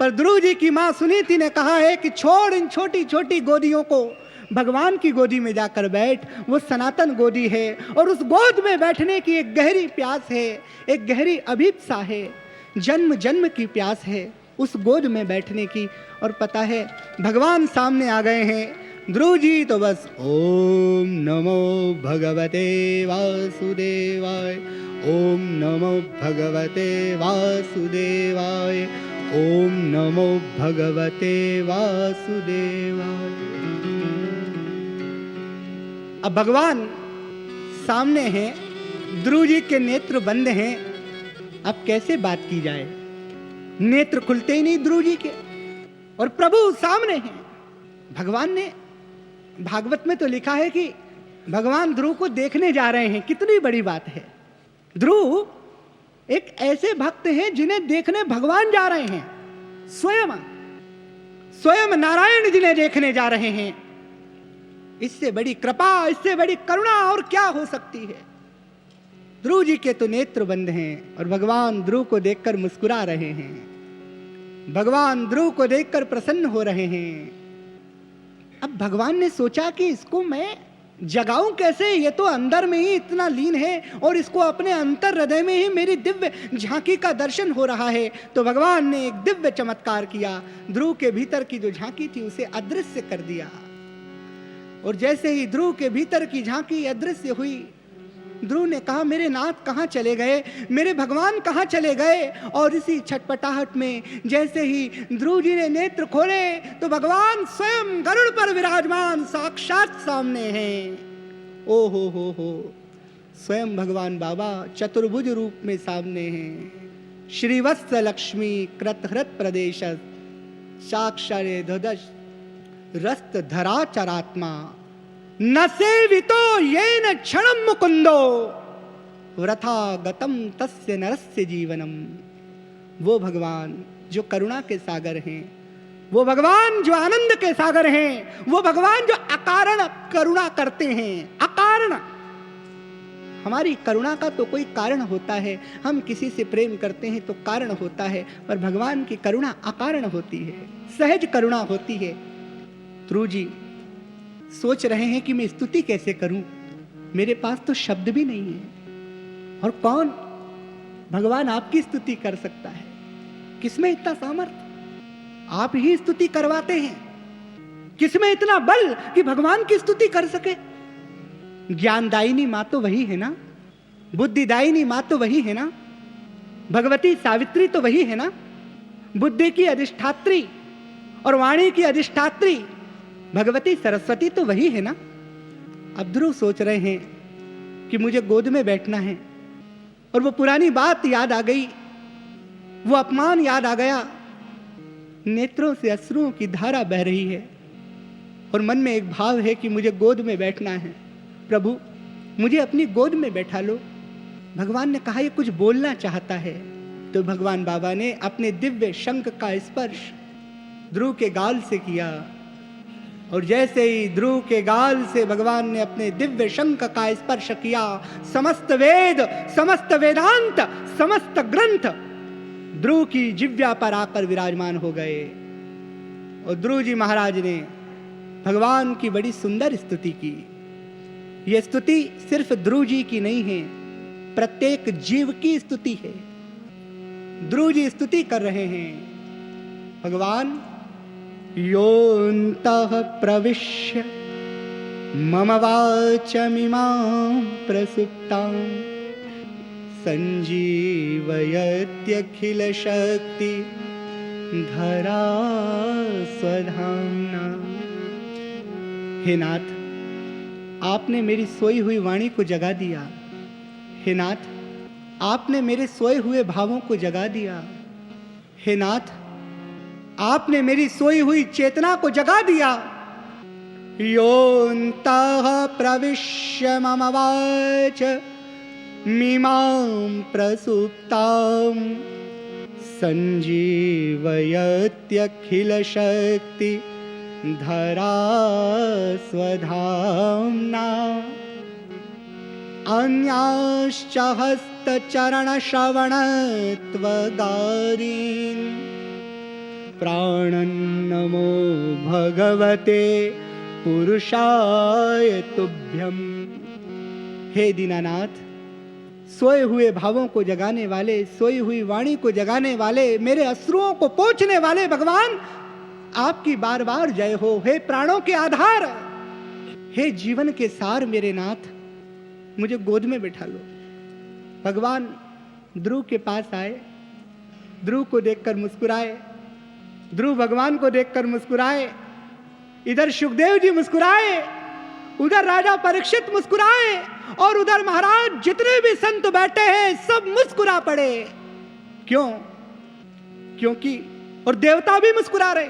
पर ध्रुव जी की माँ सुनीति ने कहा है कि छोड़ इन छोटी छोटी गोदियों को, भगवान की गोदी में जाकर बैठ, वो सनातन गोदी है, और उस गोद में बैठने की एक गहरी प्यास है, एक गहरी अभिप्सा है, जन्म जन्म की प्यास है उस गोद में बैठने की। और पता है भगवान सामने आ गए हैं। ध्रुव जी तो बस ओम नमो भगवते वासुदेवाय, ओम नमो भगवते वासुदेवाय, ओम नमो भगवते वासुदेवाय। अब भगवान सामने हैं, ध्रुव जी के नेत्र बंद हैं, अब कैसे बात की जाए? नेत्र खुलते ही नहीं ध्रुव जी के, और प्रभु सामने हैं। भगवान ने भागवत में तो लिखा है कि भगवान ध्रुव को देखने जा रहे हैं, कितनी बड़ी बात है। ध्रुव एक ऐसे भक्त हैं जिन्हें देखने भगवान जा रहे हैं, स्वयं नारायण जिन्हें देखने जा रहे हैं। इससे बड़ी कृपा, इससे बड़ी करुणा और क्या हो सकती है? ध्रुव जी के तो नेत्र बंद हैं और भगवान ध्रुव को देखकर मुस्कुरा रहे हैं, भगवान ध्रुव को देखकर प्रसन्न हो रहे हैं। अब भगवान ने सोचा कि इसको मैं जगाऊं कैसे, ये तो अंदर में ही इतना लीन है और इसको अपने अंतर हृदय में ही मेरी दिव्य झांकी का दर्शन हो रहा है। तो भगवान ने एक दिव्य चमत्कार किया, ध्रुव के भीतर की जो झांकी थी उसे अदृश्य कर दिया। और जैसे ही ध्रुव के भीतर की झांकी अदृश्य हुई, ध्रुव ने कहा मेरे नाथ कहाँ चले गए, मेरे भगवान कहाँ चले गए। और इसी छटपटाहट में जैसे ही ध्रुव जी ने नेत्र खोले तो भगवान स्वयं गरुड़ पर विराजमान साक्षात सामने हैं। ओ हो, स्वयं भगवान बाबा चतुर्भुज रूप में सामने हैं। श्रीवत्स लक्ष्मी कृतहृत प्रदेश साक्षारे ध्वदश रस्त धरा चरात्मा न सेवितो येन क्षणम मुकुंदो व्रथा गतम तस्य नरस्य जीवनम। वो भगवान जो करुणा के सागर हैं, वो भगवान जो आनंद के सागर हैं, वो भगवान जो अकारण करुणा करते हैं। अकारण, हमारी करुणा का तो कोई कारण होता है, हम किसी से प्रेम करते हैं तो कारण होता है, पर भगवान की करुणा अकारण होती है, सहज करुणा होती है। ध्रुव जी सोच रहे हैं कि मैं स्तुति कैसे करूं, मेरे पास तो शब्द भी नहीं है। और कौन भगवान आपकी स्तुति कर सकता है? किसमें इतना सामर्थ्य? आप ही स्तुति करवाते हैं। किसमें इतना बल कि भगवान की स्तुति कर सके? ज्ञानदायिनी मां तो वही है ना, बुद्धिदायिनी मां तो वही है ना, भगवती सावित्री तो वही है ना, बुद्धि की अधिष्ठात्री और वाणी की अधिष्ठात्री भगवती सरस्वती तो वही है ना। अब ध्रुव सोच रहे हैं कि मुझे गोद में बैठना है, और वो पुरानी बात याद आ गई, वो अपमान याद आ गया। नेत्रों से अश्रुओं की धारा बह रही है और मन में एक भाव है कि मुझे गोद में बैठना है। प्रभु मुझे अपनी गोद में बैठा लो। भगवान ने कहा ये कुछ बोलना चाहता है, तो भगवान बाबा ने अपने दिव्य शंख का स्पर्श ध्रुव के गाल से किया, और जैसे ही ध्रुव के गाल से भगवान ने अपने दिव्य शंख का स्पर्श किया, समस्त वेद, समस्त वेदांत, समस्त ग्रंथ ध्रुव की जिह्वा पर आकर विराजमान हो गए। और ध्रुव जी महाराज ने भगवान की बड़ी सुंदर स्तुति की। यह स्तुति सिर्फ ध्रुव जी की नहीं है, प्रत्येक जीव की स्तुति है। ध्रुव जी स्तुति कर रहे हैं, भगवान योऽन्तः प्रविश्य मम वाचमिमां प्रसुप्तां संजीवयत्यखिल शक्ति धरा स्वधाम्ना। हे नाथ, आपने मेरी सोई हुई वाणी को जगा दिया। हे नाथ, आपने मेरे सोए हुए भावों को जगा दिया। हे नाथ, आपने मेरी सोई हुई चेतना को जगा दिया। योऽन्तः प्रविश्य मम वाच मिमां प्रसुप्तां संजीवयत्यखिल शक्ति धरा स्वधाम्ना। अन्याश्च हस्तचरणश्रवणत्वगारीन् प्राणन्नमो भगवते पुरुषाय तुभ्यम। हे दीनानाथ, सोए हुए भावों को जगाने वाले, सोई हुई वाणी को जगाने वाले, मेरे अश्रुओं को पोंछने वाले भगवान, आपकी बार बार जय हो। हे प्राणों के आधार, हे जीवन के सार मेरे नाथ, मुझे गोद में बिठा लो। भगवान ध्रुव के पास आए, ध्रुव को देखकर मुस्कुराए, ध्रुव भगवान को देखकर मुस्कुराए। इधर सुखदेव जी मुस्कुराए, उधर राजा परीक्षित मुस्कुराए, और उधर महाराज जितने भी संत बैठे हैं सब मुस्कुरा पड़े। क्यों? क्योंकि और देवता भी मुस्कुरा रहे।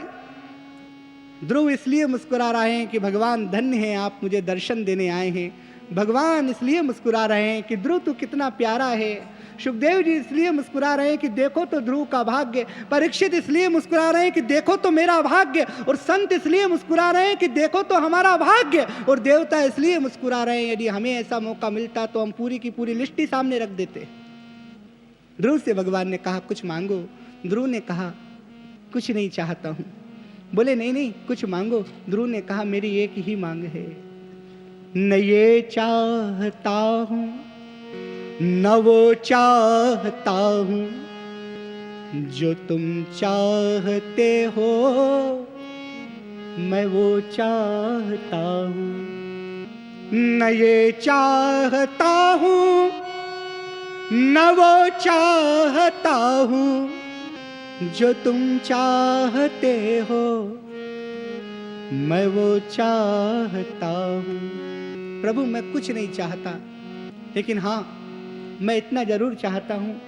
ध्रुव इसलिए मुस्कुरा रहे हैं कि भगवान धन्य हैं, आप मुझे दर्शन देने आए हैं। भगवान इसलिए मुस्कुरा रहे हैं कि ध्रुव तू कितना प्यारा है। सुखदेव जी इसलिए मुस्कुरा रहे हैं कि देखो तो ध्रुव का भाग्य। परीक्षित इसलिए मुस्कुरा रहे हैं कि देखो तो मेरा भाग्य। और संत इसलिए मुस्कुरा रहे हैं कि देखो तो हमारा भाग्य। और देवता इसलिए मुस्कुरा रहे हैं, यदि हमें ऐसा मौका मिलता तो हम पूरी की पूरी लिस्ट ही सामने रख देते। ध्रुव से भगवान ने कहा कुछ मांगो। ध्रुव ने कहा कुछ नहीं चाहता हूं। बोले नहीं नहीं कुछ मांगो। ध्रुव ने कहा मेरी एक ही मांग है, न ये चाहता हूं न वो चाहता हूं, जो तुम चाहते हो मैं वो चाहता हूं। न ये चाहता हूँ न वो चाहता हूँ जो तुम चाहते हो, मैं वो चाहता हूँ। प्रभु मैं कुछ नहीं चाहता, लेकिन हाँ मैं इतना जरूर चाहता हूँ,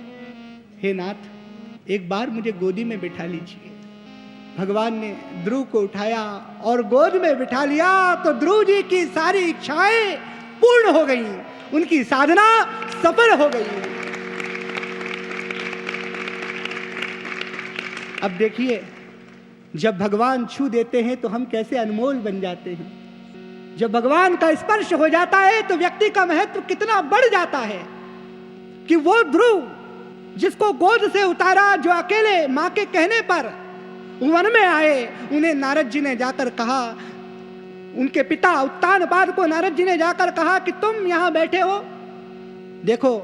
हे नाथ एक बार मुझे गोदी में बिठा लीजिए। भगवान ने ध्रुव को उठाया और गोद में बिठा लिया तो ध्रुव जी की सारी इच्छाएं पूर्ण हो गई, उनकी साधना सफल हो गई। अब देखिए, जब भगवान छू देते हैं तो हम कैसे अनमोल बन जाते हैं। जब भगवान का स्पर्श हो जाता है तो व्यक्ति का महत्व कितना बढ़ जाता है कि वो ध्रुव जिसको गोद से उतारा, जो अकेले मां के कहने पर वन में आए, उन्हें नारद जी ने जाकर कहा, उनके पिता उत्तानपाद को नारद जी ने जाकर कहा कि तुम यहां बैठे हो, देखो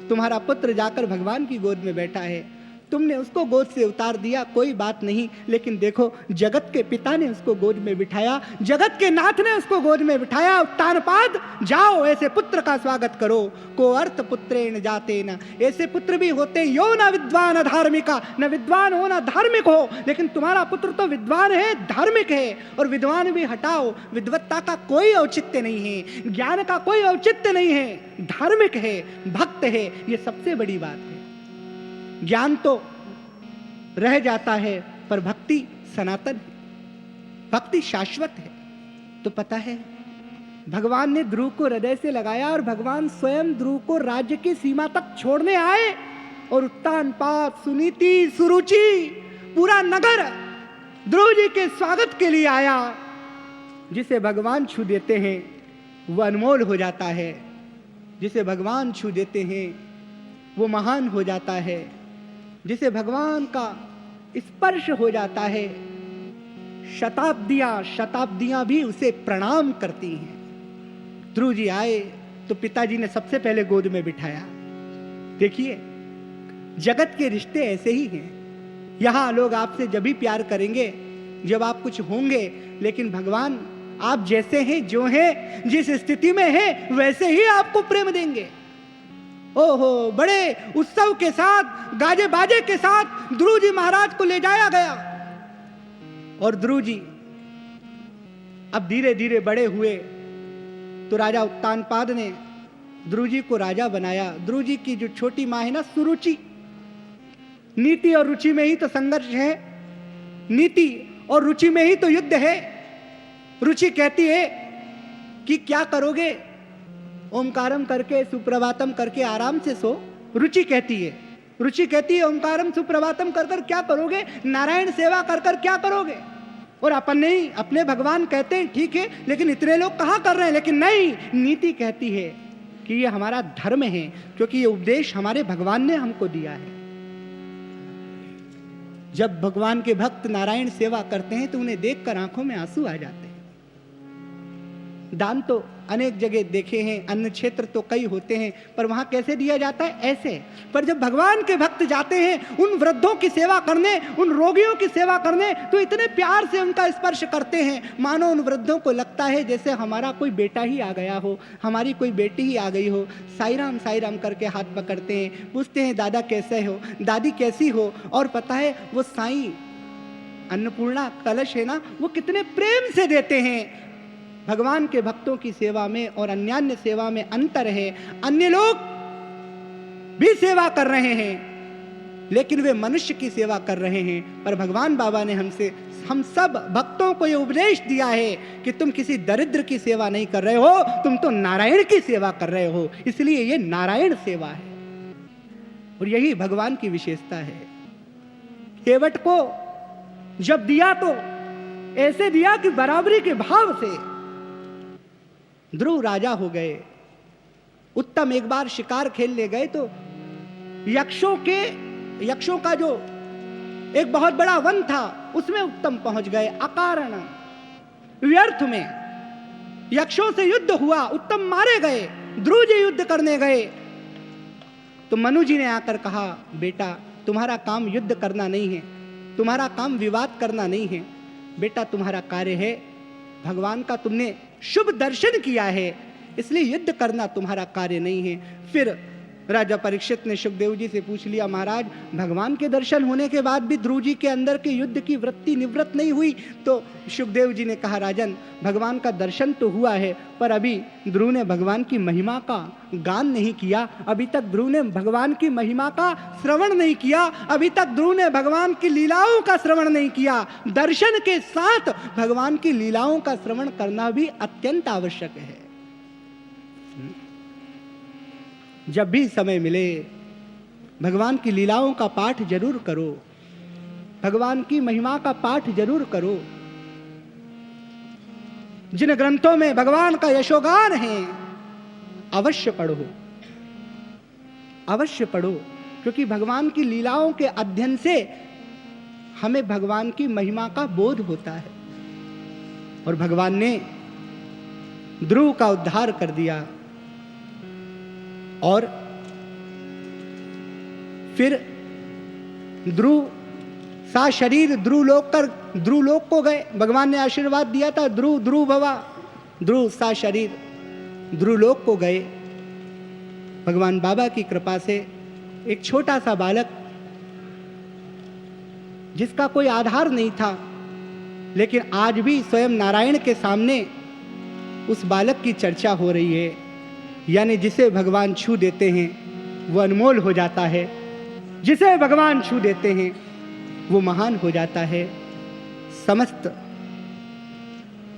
तुम्हारा पुत्र जाकर भगवान की गोद में बैठा है, तुमने उसको गोद से उतार दिया, कोई बात नहीं, लेकिन देखो जगत के पिता ने उसको गोद में बिठाया, जगत के नाथ ने उसको गोद में बिठाया। उत्तानपाद जाओ ऐसे पुत्र का स्वागत करो, को अर्थ पुत्रेण जाते न, ऐसे पुत्र भी होते यो न विद्वान धार्मिका, न विद्वान हो न धार्मिक हो, लेकिन तुम्हारा पुत्र तो विद्वान है, धार्मिक है। और विद्वान भी हटाओ, विद्वत्ता का कोई औचित्य नहीं है, ज्ञान का कोई औचित्य नहीं है, धार्मिक है, भक्त है, ये सबसे बड़ी बात है। ज्ञान तो रह जाता है पर भक्ति सनातन है, भक्ति शाश्वत है। तो पता है भगवान ने ध्रुव को हृदय से लगाया और भगवान स्वयं ध्रुव को राज्य की सीमा तक छोड़ने आए और उत्तानपाद, सुनीति, सुरुचि, पूरा नगर ध्रुव जी के स्वागत के लिए आया। जिसे भगवान छू देते हैं वह अनमोल हो जाता है, जिसे भगवान छू देते हैं वो महान हो जाता है, जिसे भगवान का स्पर्श हो जाता है शताब्दियां भी उसे प्रणाम करती हैं। ध्रुव जी आए तो पिताजी ने सबसे पहले गोद में बिठाया। देखिए जगत के रिश्ते ऐसे ही हैं, यहां लोग आपसे जब भी प्यार करेंगे जब आप कुछ होंगे, लेकिन भगवान आप जैसे हैं, जो हैं, जिस स्थिति में हैं वैसे ही आपको प्रेम देंगे। ओहो, बड़े उत्सव के साथ, गाजे बाजे के साथ ध्रुव जी महाराज को ले जाया गया और ध्रुव जी अब धीरे धीरे बड़े हुए तो राजा उत्तानपाद ने ध्रुव जी को राजा बनाया। ध्रुव जी की जो छोटी मां है ना, सुरुचि, नीति और रुचि में ही तो संघर्ष है, नीति और रुचि में ही तो युद्ध है। रुचि कहती है कि क्या करोगे, ओमकारम करके सुप्रभातम करके आराम से सो। रुचि कहती है ओमकारम सुप्रभातम कर कर क्या करोगे, नारायण सेवा कर कर क्या करोगे। और अपन नहीं, अपने भगवान कहते हैं ठीक है, लेकिन इतने लोग कहां कर रहे हैं। लेकिन नहीं, नीति कहती है कि ये हमारा धर्म है, क्योंकि ये उपदेश हमारे भगवान ने हमको दिया है। जब भगवान के भक्त नारायण सेवा करते हैं तो उन्हें देखकर आंखों में आंसू आ जाते हैं। दान तो अनेक जगह देखे हैं, अन्न क्षेत्र तो कई होते हैं, पर वहां कैसे दिया जाता है, ऐसे। पर जब भगवान के भक्त जाते हैं उन वृद्धों की सेवा करने, उन रोगियों की सेवा करने, तो इतने प्यार से उनका स्पर्श करते हैं, मानो उन वृद्धों को लगता है जैसे हमारा कोई बेटा ही आ गया हो, हमारी कोई बेटी ही आ गई हो। साई राम करके हाथ पकड़ते हैं, पूछते हैं दादा कैसे हो, दादी कैसी हो। और पता है वो साई अन्नपूर्णा कलश है ना, वो कितने प्रेम से देते हैं। भगवान के भक्तों की सेवा में और अन्यान्य सेवा में अंतर है। अन्य लोग भी सेवा कर रहे हैं, लेकिन वे मनुष्य की सेवा कर रहे हैं। पर भगवान बाबा ने हम सब भक्तों को यह उपदेश दिया है कि तुम किसी दरिद्र की सेवा नहीं कर रहे हो, तुम तो नारायण की सेवा कर रहे हो। इसलिए ये नारायण सेवा है और यही भगवान की विशेषता है। केवट को जब दिया तो ऐसे दिया कि बराबरी के भाव से। ध्रुव राजा हो गए। उत्तम एक बार शिकार खेलने गए तो यक्षों का जो एक बहुत बड़ा वन था उसमें उत्तम पहुंच गए। अकारण व्यर्थ में यक्षों से युद्ध हुआ, उत्तम मारे गए। ध्रुव जी युद्ध करने गए तो मनु जी ने आकर कहा, बेटा तुम्हारा काम युद्ध करना नहीं है, तुम्हारा काम विवाद करना नहीं है, बेटा तुम्हारा कार्य है भगवान का तुमने शुभ दर्शन किया है, इसलिए युद्ध करना तुम्हारा कार्य नहीं है। फिर राजा परीक्षित ने सुखदेव जी से पूछ लिया, महाराज भगवान के दर्शन होने के बाद भी ध्रुव जी के अंदर के युद्ध की वृत्ति निवृत्त नहीं हुई? तो सुखदेव जी ने कहा, राजन भगवान का दर्शन तो हुआ है, पर अभी ध्रुव ने भगवान की महिमा का गान नहीं किया, अभी तक ध्रुव ने भगवान की महिमा का श्रवण नहीं किया, अभी तक ध्रुव ने भगवान की लीलाओं का श्रवण नहीं किया। दर्शन के साथ भगवान की लीलाओं का श्रवण करना भी अत्यंत आवश्यक है। जब भी समय मिले भगवान की लीलाओं का पाठ जरूर करो, भगवान की महिमा का पाठ जरूर करो। जिन ग्रंथों में भगवान का यशोगान है अवश्य पढ़ो, अवश्य पढ़ो, क्योंकि भगवान की लीलाओं के अध्ययन से हमें भगवान की महिमा का बोध होता है। और भगवान ने ध्रुव का उद्धार कर दिया और फिर ध्रुव सा शरीर ध्रुवलोक को गए। भगवान ने आशीर्वाद दिया था, ध्रुव ध्रुव भवा, ध्रुव सा शरीर ध्रुवलोक को गए। भगवान बाबा की कृपा से एक छोटा सा बालक जिसका कोई आधार नहीं था, लेकिन आज भी स्वयं नारायण के सामने उस बालक की चर्चा हो रही है। यानी जिसे भगवान छू देते हैं वो अनमोल हो जाता है, जिसे भगवान छू देते हैं वो महान हो जाता है। समस्त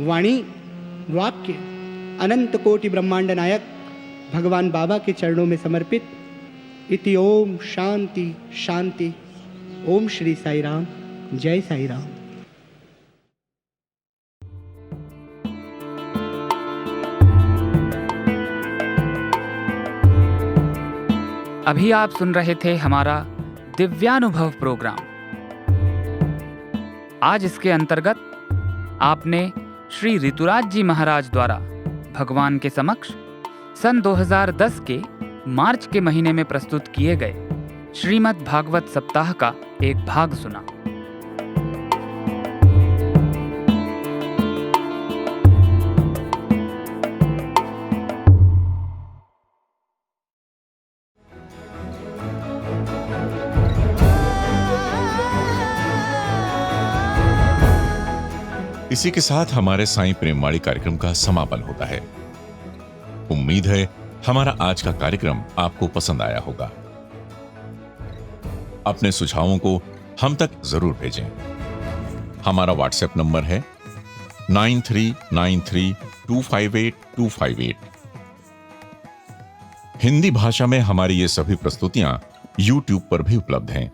वाणी वाक्य अनंत कोटि ब्रह्मांड नायक भगवान बाबा के चरणों में समर्पित। इति ओम शांति शांति। ओम श्री साई राम। जय साई राम। अभी आप सुन रहे थे हमारा दिव्यानुभव प्रोग्राम। आज इसके अंतर्गत आपने श्री ऋतुराज जी महाराज द्वारा भगवान के समक्ष सन 2010 के मार्च के महीने में प्रस्तुत किए गए श्रीमद् भागवत सप्ताह का एक भाग सुना। इसी के साथ हमारे साईं प्रेमवाणी कार्यक्रम का समापन होता है। उम्मीद है हमारा आज का कार्यक्रम आपको पसंद आया होगा। अपने सुझावों को हम तक जरूर भेजें। हमारा व्हाट्सएप नंबर है 9393258258। हिंदी भाषा में हमारी ये सभी प्रस्तुतियां YouTube पर भी उपलब्ध हैं।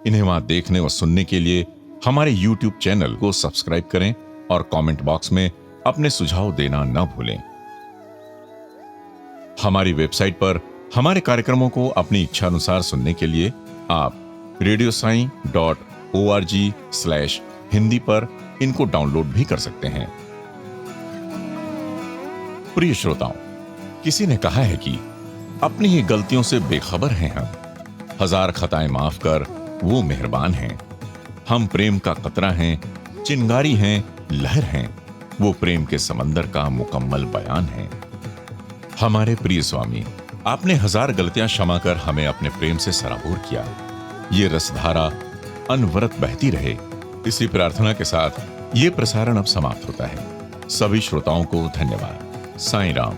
इन्हें वहां देखने और सुनने के लिए हमारे YouTube चैनल को सब्सक्राइब करें और कमेंट बॉक्स में अपने सुझाव देना न भूलें। हमारी वेबसाइट पर हमारे कार्यक्रमों को अपनी इच्छा अनुसार सुनने के लिए आप radiosai.org/hindi पर इनको डाउनलोड भी कर सकते हैं। प्रिय श्रोताओं, किसी ने कहा है कि अपनी ही गलतियों से बेखबर हैं हम, हजार खताएं माफ कर वो मेहरबान हैं। हम प्रेम का कतरा हैं, चिंगारी हैं, लहर हैं, वो प्रेम के समंदर का मुकम्मल बयान है। हमारे प्रिय स्वामी, आपने हजार गलतियां क्षमा कर हमें अपने प्रेम से सराबोर किया। ये रसधारा अनवरत बहती रहे, इसी प्रार्थना के साथ ये प्रसारण अब समाप्त होता है। सभी श्रोताओं को धन्यवाद। साईं राम।